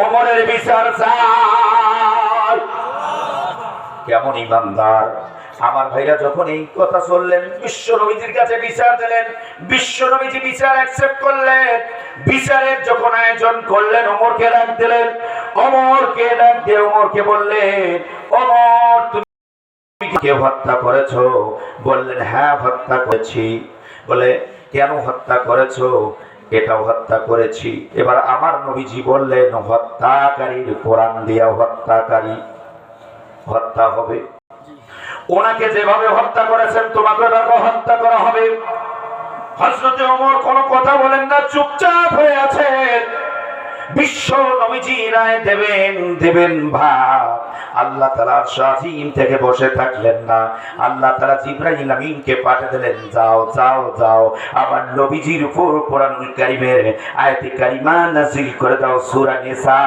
ওমরের বিচার চাই। কেমন ইমানদার, আমার ভাইরা যখন এই কথা বললেন, বিশ্ব নবীজির কাছে বিচার দিলেন, বিশ্ব নবীজি বিচার অ্যাকসেপ্ট করলেন। বিচারের যখন আয়োজন করলেন, ওমরকে ডাক দিলেন, ওমরকে ডাক দিয়ে ওমরকে বললেন, ওমর তুমি কে হত্যা করেছো? বললেন হ্যাঁ হত্যা করেছি। বলে কেন হত্যা করেছো? এটাও হত্যা করেছি। এবার আমার নবীজি বললেন, হত্যাকারীর কোরআন দিয়া হত্যাকারী হত্যা হবে। ওনাকে যেভাবে হত্যা করেছেন তোমাকে হত্যা করা হবে। হযরতে ওমর কোনো কথা বলেন না, চুপচাপ হয়ে আছেন। বিশ্ব নবীজি রায় দেবেন ভাব। আল্লাহ তাআলা শাহিন থেকে বসে থাকলেন না। আল্লাহ তাআলা জিবরাইল আমিনকে পাঠিয়ে দিলেন, যাও যাও যাও আমার নবীজির উপর কোরআনুল কারীমের আয়াতে কারিমা নাযিল করে দাও। সূরা নিসা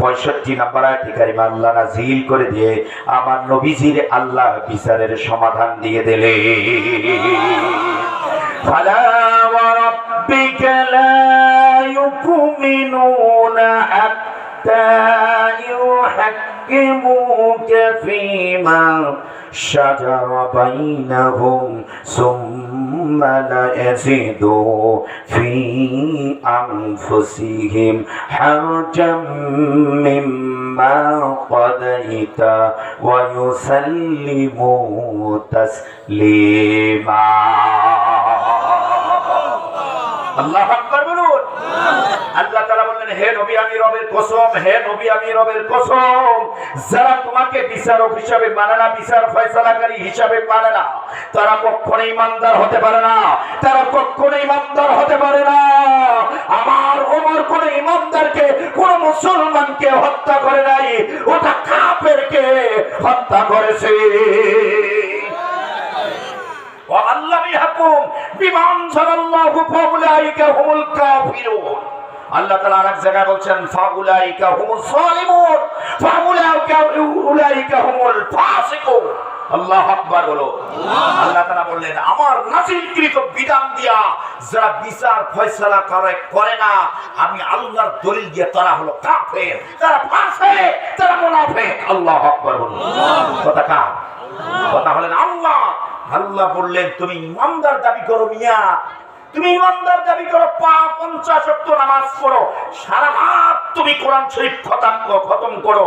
65 নম্বর আয়াতে কারিমা আল্লাহ নাযিল করে দিয়ে আমার নবীজির আল্লাহ বিচারের সমাধান দিয়ে দিলেন। ফালা ওয়া রাব্বিকা লা يؤمنون حتى يحكموك فيما شجر بينهم ثم لا يجدوا في أنفسهم حرجا مما قضيت ويسلموا تسليما। আল্লাহু আকবার বলুন। আল্লাহ তাআলা বললেন, হে নবী আমি রবের কসম, হে নবী আমি রবের কসম, যারা তোমাকে বিচারক হিসাবে মানে না, বিচার ফয়সালাকারী হিসাবে মানে না, তারা কখনোই ইমানদার হতে পারে না, তারা কখনোই ইমানদার হতে পারে না। আমার ওমর কোন ইমানদারকে, কোন মুসলমানকে হত্যা করে নাই, ওটা কাফেরকে হত্যা করেছে। আল্লাহ তাআলা আরেক জায়গায় বলছেন, ফাউলাইকা হুমুজ জালিমুন ফাউলাইকা হুমুল ফাসিকুন। আল্লাহু আকবার বলো। আল্লাহ তাআলা বললেন, আমার নাযিলকৃত বিধান দিয়া যারা বিচার ফয়সালা করে না, আমি আল্লাহর দলিল দিয়ে তারা হলো কাফের, তারা ফাসিক, তারা মুনাফিক। আল্লাহু আকবার বলো। কথা কার? কথা হলেন আল্লাহ। আল্লাহ বললেন, তুমি ইমানদার দাবি করো মিয়া, তুমি ইমানদার দাবি করো, 50 ওয়াক্ত নামাজ পড়ো, সারা রাত তুমি কোরআন শরীফ খতম করো,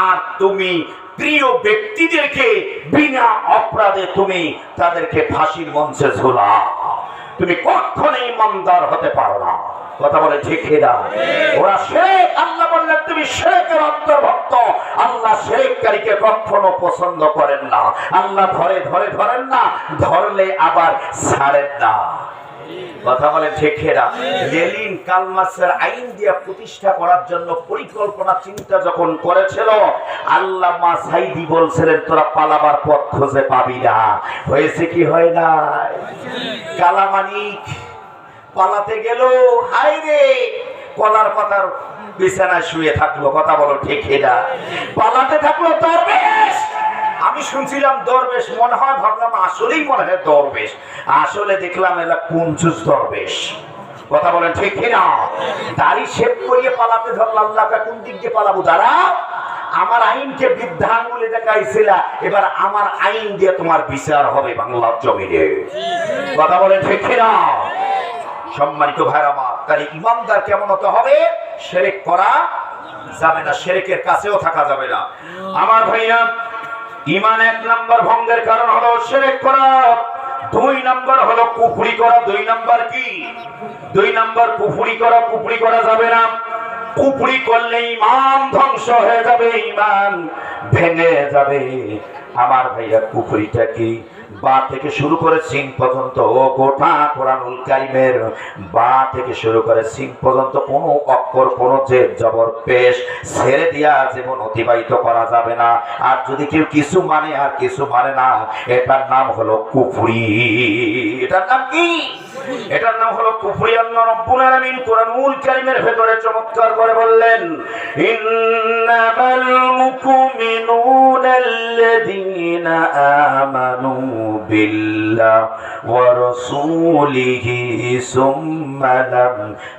আর তুমি প্রিয় ব্যক্তিদেরকে বিনা অপরাধে তুমি তাদেরকে ফাঁসির মঞ্চে ঝোলাও, তুমি কখনোই ইমানদার হতে পারো না। কথা বলে ঠিক কিনা? ওরা শিরক, আল্লাহ বললেন তুমি শিরকের অন্তর্ভুক্ত। আল্লাহ শিরককারীকে কখনো পছন্দ করেন না। আল্লাহ ধরেন না, ধরলে আবার ছাড়েন না। কথা বলে ঠিক কিনা? লেনিন কার্ল মার্ক্সের আইন দিয়ে প্রতিষ্ঠা করার জন্য পরিকল্পনা চিন্তা যখন করেছিল, আল্লামা সাইদি বলছিলেন তোরা পালাবার পথ খুঁজে পাবি না। হয়েছে কি হয় না? কালামানিক পালাতে গেল, হায় রে, কলার পাতার বিছানায় শুয়ে থাকলো। কথা বলো ঠিক কিনা? পালাতে থাকলো দরবেশ। আমি শুনছিলাম দরবেশ, মনে হয়, ভাবলাম আসলেই মনে হয় দরবেশ, আসলে দেখলাম এলা কুঞ্জুস দরবেশ। কথা বলেন ঠিক কিনা? দাড়ি শেভ করিয়ে পালাতে ধরল। আল্লাহকে কোন দিক দিয়ে পালাবো? দাঁড়া, আমার আইনকে বৃদ্ধাঙ্গুলে দেখাইছিল, এবার আমার আইন দিয়ে তোমার বিচার হবে বাংলার জমিনে। কথা বলেন ঠিক কিনা? সম্মানিত ভাইরা আমার, তাহলে ইমানদার কেমন হতে হবে? শিরক করা যাবে না, শিরকের কাছেও থাকা যাবে না। আমার ভাইয়া, ঈমান 1 নম্বর ভঙ্গের কারণ হলো শিরক করা, 2 নম্বর হলো কুফরি করা। 2 নম্বর কি? 2 নম্বর কুফরি করা। কুফরি করা যাবে না। কুফরি করলে ঈমান ধ্বংস হয়ে যাবে, ঈমান ভেঙে যাবে। আমার ভাইয়া, কুফরিটা কি? বা থেকে শুরু করে সিন পর্যন্ত, গোটা কোরআনুল কারীমের বা থেকে শুরু করে সিন পর্যন্ত কোনো অক্ষর, কোনো জের জবর পেশ ছেড়ে দিয়া যেমন অতিবাহিত করা যাবে না। আর যদি কেউ কিছু মানে আর কিছু মানে না, এটার নাম হলো কুফরি। এটার নাম কি? এটার নাম হলো কুফরি। আল্লাহ রাব্বুল আলামিন কোরআনুল কারীমের ভেতরে চমৎকার করে বললেন, ইন্নামাল মুমিনুনা আল্লাযীনা আমানু বিল্লাহ ওয়া রাসূলিহি সুম্মা লাম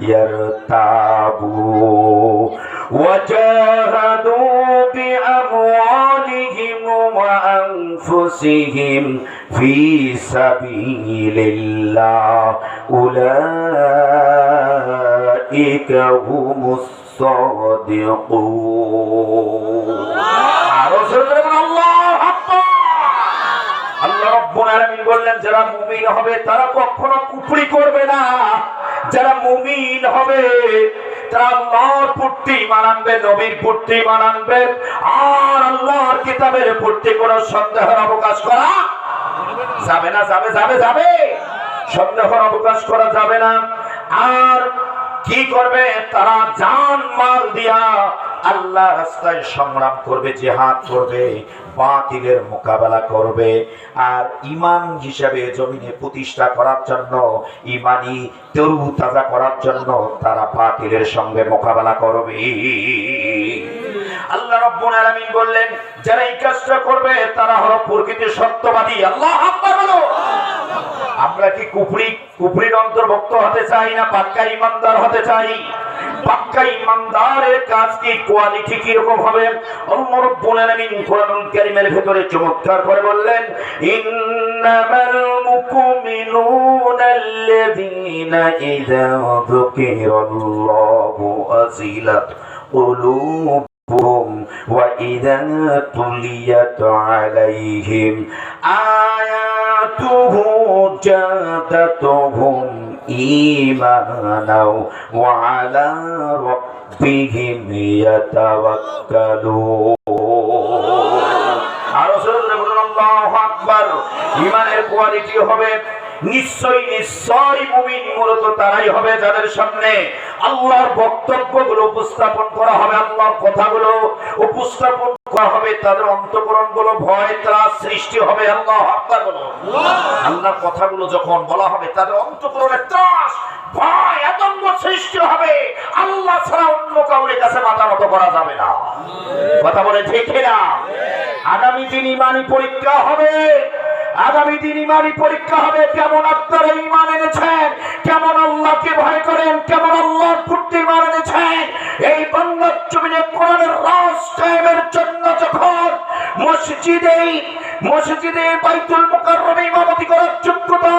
ইয়ারতাবু ওয়া জাহাদু বিআমওয়ালিহিম ওয়া আনফুসিহিম أنفسهم في سبيل الله أولئك هم الصادقون আল্লাহ রাব্বুল আলামিন বললেন যারা মুমিন হবে তারা কখনো কুফরি করবে না, যারা মুমিন হবে তারা আল্লাহর প্রতি ঈমান আনবে, নবীর প্রতি ঈমান আনবে, আর আল্লাহর কিতাবের প্রতি কোনো সন্দেহের অবকাশ করা যাবে না। যাবে সন্দেহের অবকাশ করা যাবে না। আর কি করবে তারা? জান মাল দিয়া আল্লাহ রাস্তায় সংগ্রাম করবে, জিহাদ করবে, বাতিলের মোকাবেলা করবে। আর ঈমান হিসাবে জমিনে প্রতিষ্ঠা করার জন্য, ঈমানি তরুতাজা করার জন্য তারা বাতিলের সঙ্গে মোকাবেলা করবে। আল্লাহ রাব্বুল আলামিন বললেন যারা এই কাজটা করবে তারা হলো প্রকৃতির সত্যবাদী। আল্লাহু আকবার বলো। আমরা কি কুফরির অন্তর্ভুক্ত হতে চাই না পাক্কা ঈমানদার হতে চাই? পাক্কা ঈমানদারের কাজ কি, কোয়ালিটি কি রকম হবে? আল্লাহ রাব্বুল আলামিন কোরআনুল কারীমের ভিতরে চমৎকার করে বললেন ইন্নামাল মুমিনুনা আল্লাযীনা ইযা যুকিরাল্লাহু ওয়াজিলাত قلوبهم وإذا تليت عليهم آياته زادتهم إيمانا وعلى ربهم يتوكلون আল্লাহু আকবার। ঈমানের কোয়ালিটি হবে নিশ্চয় মুমিন মূলত তারাই হবে যাদের সামনে আল্লাহর বক্তব্যগুলো উপস্থাপন করা হবে, আল্লাহর কথাগুলো উপস্থাপন করা হবে, তাদের অন্তঃকরণগুলো ভয় ত্রাস সৃষ্টি হবে। আল্লাহু আকবার বলো। আল্লাহর কথাগুলো যখন বলা হবে তাদের অন্তঃকরণে ত্রাস ভয় আতঙ্ক সৃষ্টি হবে। আল্লাহ ছাড়া অন্য কাউরে কাছে মাথা নত করা যাবে না। কথা বলে ঠিক না? আগামী দিন ঈমানি পরীক্ষা হবে, আগামী দিন ঈমানি পরীক্ষা হবে। কেমন আপনারা ঈমান এনেছেন, কেমন আল্লাহকে ভয় করেন, কেমন আল্লাহর প্রতি ঈমান এনেছেন। এই বাংলার জমিনে কোরআনের রাজ কায়েমের জন্য যখন মসজিদে বাইতুল মুকাররমে ইমামতি করার যোগ্যতা,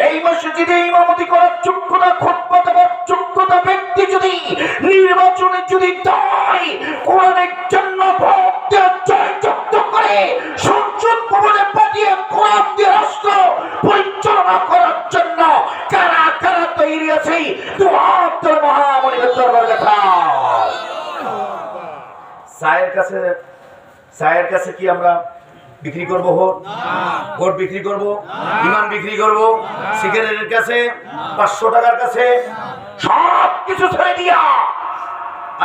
এই মসজিদে ইমামতি করার যোগ্যতা, খুতবা দেওয়ার যোগ্যতা ব্যক্তি যদি নির্বাচনে যদি দেয়, কোরআনের জন্য ভোট দিয়ে জয়যুক্ত করে সংসদ ভবনে পাঠিয়ে কোরআন দিয়ে রাষ্ট্র পরিচালনা করার জন্য কারা কারা তৈরি আছে? দুহাত মহামনির দরবার দেখা। চায়ের কাছে কি আমরা বিক্রি করব? ভোট বিক্রি করব, ঈমান বিক্রি করব, সিগারেটের কাছে 500 টাকার কাছে সব কিছু ছেড়ে দিয়া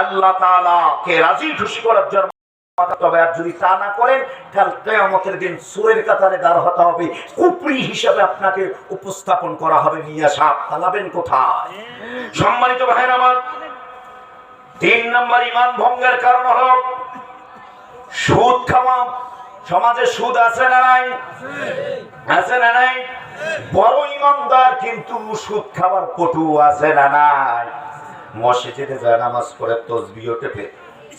আল্লাহ তাআলা কে রাজি খুশি করার জন্য। তবে আর যদি তা না করেন, কাল কিয়ামতের দিন সূরের কাতারে দাঁড় হতে হবে, কুফরি হিসাবে আপনাকে উপস্থাপন করা হবে। মিয়া সাহেব পালাবেন কোথায়? সম্মানিত ভাইরা আমার, 3 নম্বর ঈমান ভঙ্গের কারণ হলো সুদ খাওয়া। সমাজে সুদ আছে না নাই? আছে না নাই? বড় ঈমানদার কিন্তু সুদ খাবার পটু আছে না নাই? মসজিদে যায় নামাজ পড়ে তাসবিহ টেপে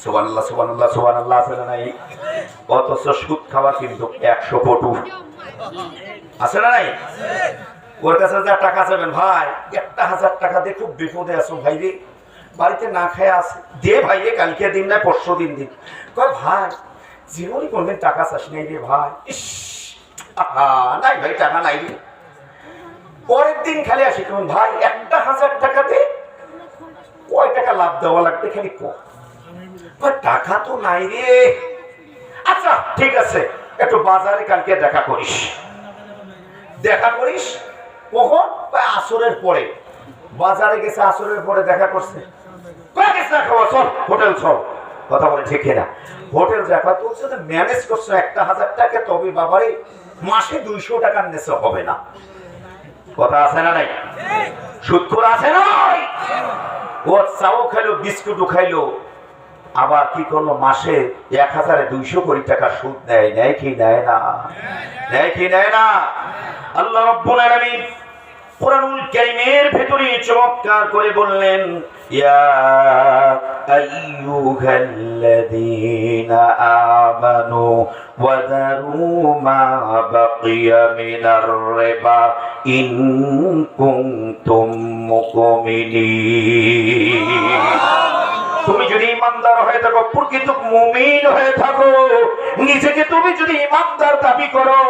সুবহানাল্লাহ সুবহানাল্লাহ সুবহানাল্লাহ আছে না নাই? অথচ সুদ খাবার কিন্তু 100 পটু আছে না নাই? ওর কাছে যা টাকা চাবেন, ভাই 1000 টাকা দিয়ে খুব বিপদে আছো ভাই রে, বাড়িতে না খেয়ে আছে, দে ভাই রে, কালকে দিন না পরশু দিন দিন। কয় ভাই জীবনই কোনদিন টাকা চাস নাই রে ভাই। নাই ভাই টাকা নাই রে। পরের দিন খালি আসি, কেমন ভাই 1000 টাকাতে কয় টাকা লাভ দেওয়া লাগবে খালি টাকা তো নাই রে। আচ্ছা ঠিক আছে, একটু বাজারে কালকে দেখা করিস। কখন? আসরের পরে। বাজারে গেছে, আসরের পরে দেখা করছে, হোটেল চল। কথা বলে ঠিক না? হোটেল দেখা তোর সাথে ম্যানেজ করছো 1000 টাকা, তবে বাবারে মাসে 200 টাকা নেছে হবে না। কথা আছে না নাই? সুদখোর আছে না? ও চাও খাইলো, বিস্কুটও খাইলো, আবার কি করলো মাসে 1200 কোটি টাকা সুদ নেয়। নেয় কি নেয় না? নেয় কি নেয় না? আল্লাহ রাব্বুল আলামিন কুরআনুল কারীমের ভেতরে চমৎকার করে বললেন, ইয়া আইয়ুহাল্লাযীনা আমানু ওয়াযারু মা বাকিয়া মিনার রিবা ইন কুনতুম মুমিনিন। তুমি যদি ইমানদার হয়ে থাকো, প্রকৃত মুমিন হয়ে থাকো, নিজেকে তুমি যদি ইমানদার দাবি করো,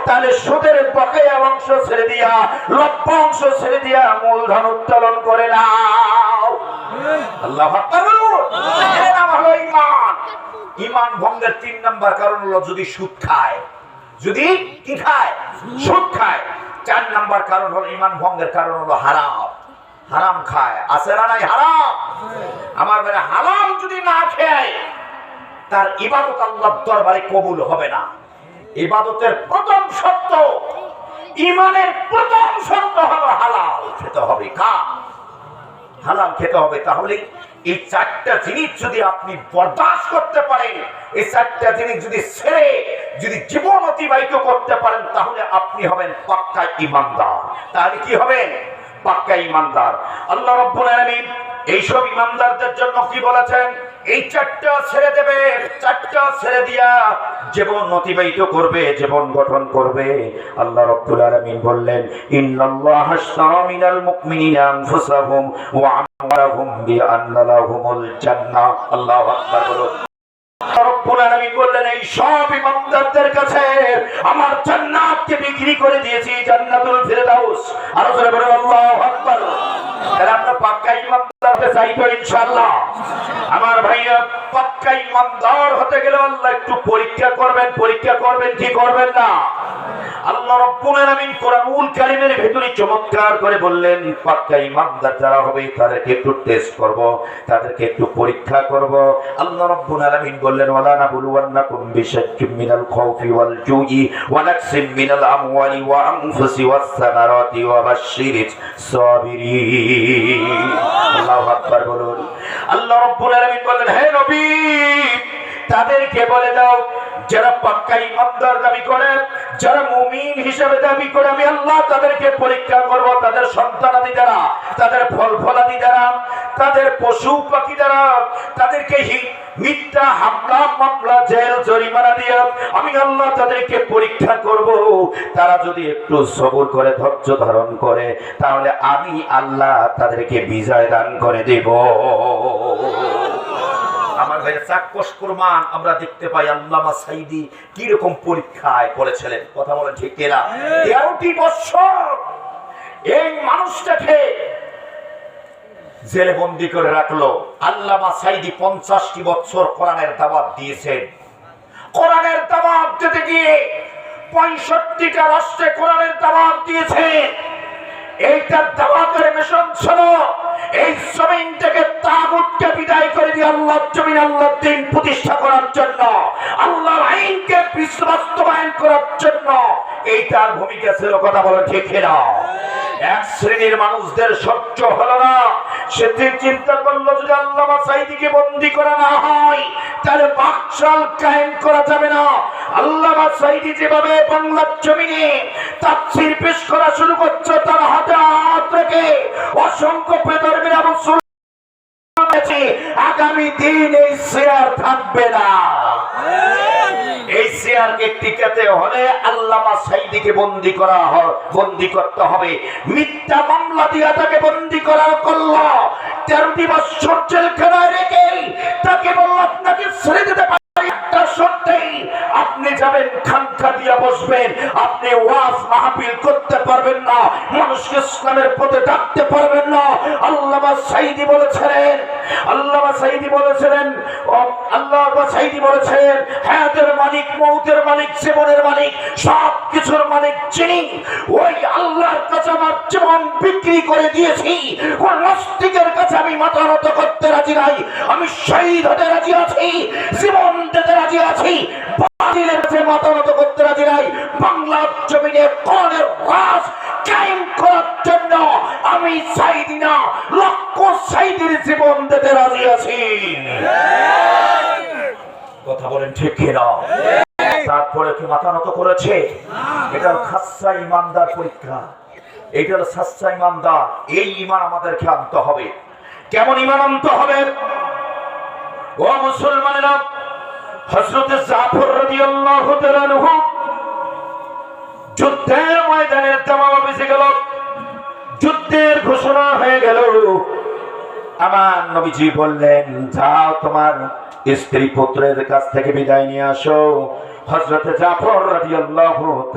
তাহলে সুদের বকেয়া অংশ ছেড়ে দিয়া, লভ্য অংশ ছেড়ে দিয়া মূলধন উত্তোলন করে নাও। আল্লাহু আকবার বলুন। এর নাম হলো ঈমান। ঈমান ভঙ্গের 3 নাম্বার কারণ হলো যদি সুদ খায়। যদি কি খায়? সুদ খায়। 4 নাম্বার কারণ হলো ঈমান ভঙ্গের কারণ হলো হারাম। হারাম খায়, আছে না নাই? হারাম। আমার বেলা হারাম যদি না খায়, তার ইবাদত আল্লাহর দরবারে কবুল হবে না। ইবাদতের প্রথম শর্ত, ঈমানের প্রথম শর্ত হলো হালাল খেতে হবে। হালাল খেতে হবে। তাহলে এই 4টা জিনিস যদি আপনি বরদাস্ত করতে পারেন, এই 4টা জিনিস যদি ছেড়ে যদি জীবন অতিবাহিত করতে পারেন, তাহলে আপনি হবেন পাক্কা ঈমানদার। তাহলে কি হবেন? পাক্কা ঈমানদার। আল্লাহ রাব্বুল আলামিন এইসব ঈমানদারদের জন্য কি বলেছেন? এই 4টা ছেড়ে দেবে, 4টা ছেড়ে দিয়া জীবন অতিবাহিত করবে, জীবন গঠন করবে। আল্লাহ রাব্বুল আলামিন বললেন, ইন্নাল্লাহা আশতারা মিনাল মুমিনিনা আনফুসাহুম ওয়া আমওয়ালাহুম বিআন্না লাহুমুল জান্নাহ। আল্লাহু আকবার বলুন। রব্বুল আলামিন বললেন, এই সব ইমানদারদের কাছে আমার জান্নাতকে বিক্রি করে দিয়েছি, জান্নাতুল ফিরদাউস। আর জোরে বলুন আল্লাহু আকবার। তাহলে আমরা পাক্কা ইমানদার হতে চাই তো ইনশাআল্লাহ। আমার ভাইরা, পাক্কা ইমানদার হতে গেলে আল্লাহ একটু পরীক্ষা করবেন। পরীক্ষা করবেন কি করবেন না? আল্লাহ রাব্বুল আলামিন কুরআনুল কারীমের ভিতরে চমৎকার করে বললেন, পাক্কা ইমানদার যারা হবে তাদেরকে একটু টেস্ট করব, তাদেরকে একটু পরীক্ষা করব। আল্লাহ রাব্বুল আলামিন বললেন, ওয়ালা নাবলুওয়ান্নাকুম বিশাইইন মিনাল খাউফি ওয়াল জুই ওয়া নাকসিম মিনাল আমওয়ালি ওয়া আনফুসি ওয়াস সামারাতি ওয়া বাশশিরিস সাবিরিন। আল্লাহু আকবার বলুন। আল্লাহ রাব্বুল আলামিন বললেন, হে নবী, তাদেরকে বলে দাও যারা পাক্কা ইমানদার দাবি করে, যারা মুমিন হিসেবে দাবি করে, আমি আল্লাহ তাদেরকে পরীক্ষা করব। তাদের সন্তানাদি দ্বারা, তাদের ফল ফলাদি দ্বারা, তাদের পশু পাখি দ্বারা, তাদেরকে মিথ্যা হামলা মামলা জেল জরিমানা দিয়ে আমি আল্লাহ তাদেরকে পরীক্ষা করব। তারা যদি একটু সবর করে, ধৈর্য ধারণ করে, তাহলে আমি আল্লাহ তাদেরকে বিজয় দান করে দেব। আমার ভাইয়ের চাক্ষুষ প্রমাণ আমরা দেখতে পাই। আল্লামা সাঈদী কি রকম পরীক্ষায় পড়েছিলেন, কথা বলেন ঠিক কিনা? 13টি বছর এই মানুষটাকে জেলে বন্দী করে রাখলো। আল্লামা সাঈদী 50টি বছর কোরআনের দাওয়াত দিয়েছেন। কোরআনের দাওয়াত দিতে গিয়ে 65টা রাষ্ট্রে কোরআনের দাওয়াত দিয়েছেন। এইটার দাওয়াতের মিশন ছিল এই জমিন থেকে তাগুতকে বিদায় করে দিয়ে আল্লাহর জমিন, আল্লাহর দ্বীন প্রতিষ্ঠা করার জন্য, আল্লাহর আইনকে বাস্তবায়ন করার জন্য। এইটার ভূমিকা ছিল, কথা বলেন ঠিক কিনা? এক শ্রেণীর মানুষদের সহ্য হলো না। সেদিন চিন্তা করলো, যদি আল্লামা সাঈদীকে বন্দী করা না হয়, তাহলে বাকশাল কায়েম করা যাবে না। আল্লামা সাঈদী যেভাবে বাংলার জমিনে তাফসীর পেশ করা শুরু করছে, তার হাতে হাত রেখে অসংখ্য বেদরবিরা মুসলমান আগামী দিন এই শেয়ার থাকবে না। এই শেয়ারকে টিকাতে হলে আল্লামা সাঈদীকে বন্দী করতে হবে। মিথ্যা মামলা দিয়ে তাকে বন্দী করার করলো। 13টি বছর জেলখানায় রেখে তাকে বলল, আপনাকে ছেড়ে দিতে পারি একটা শর্তেই, আপনি যাবেন খানকা দিয়া বসবেন, আপনি ওয়াজ মাহফিল করতে পারবেন না, মানুষকে ইসলামের পথে ডাকতে পারবেন না। আল্লামা সাঈদী বলেছিলেন, হায়াতের মালিক, মউতের মালিক, জীবনের মালিক, সব কিছুর মালিক যিনি, ওই আল্লাহর কাছে আমার জীবন বিক্রি করে দিয়েছি। কোন নাস্তিকের কাছে আমি মাথা নত করতে রাজি নাই। আমি শহীদ হতে রাজি আছি, জীবন দিতে রাজি আছি, বাতিলের কাছে মাথা নত করতে রাজি নাই। বাংলার জমিনে কোরআনের রাজ কায়েম করার জন্য আমি সাঈদী না, লক্ষ সাঈদীর জীবন দিতে রাজি আছি। কথা বলেন ঠিক কিনা? তারপরে কি মাথা নত করেছে? এটা খাসা ইমানদার পরীক্ষা। এইটা হলো সাচ্চা ইমানদার। এই ইমান আমাদেরকে আনতে হবে। কেমন ইমান আনতে হবে? ও মুসলমানেরা, হযরত জাফর রাদিয়াল্লাহু তাআলা আনহু যুদ্ধের ময়দানের তামামা বেজে গেল, যুদ্ধের ঘোষণা হয়ে গেল। আমার নবীজি বললেন, যাও তোমার স্ত্রী পুত্রের কাছ থেকে বিদায় নিয়ে আসো। হযরত জাফর রাদিয়াল্লাহু তাআলা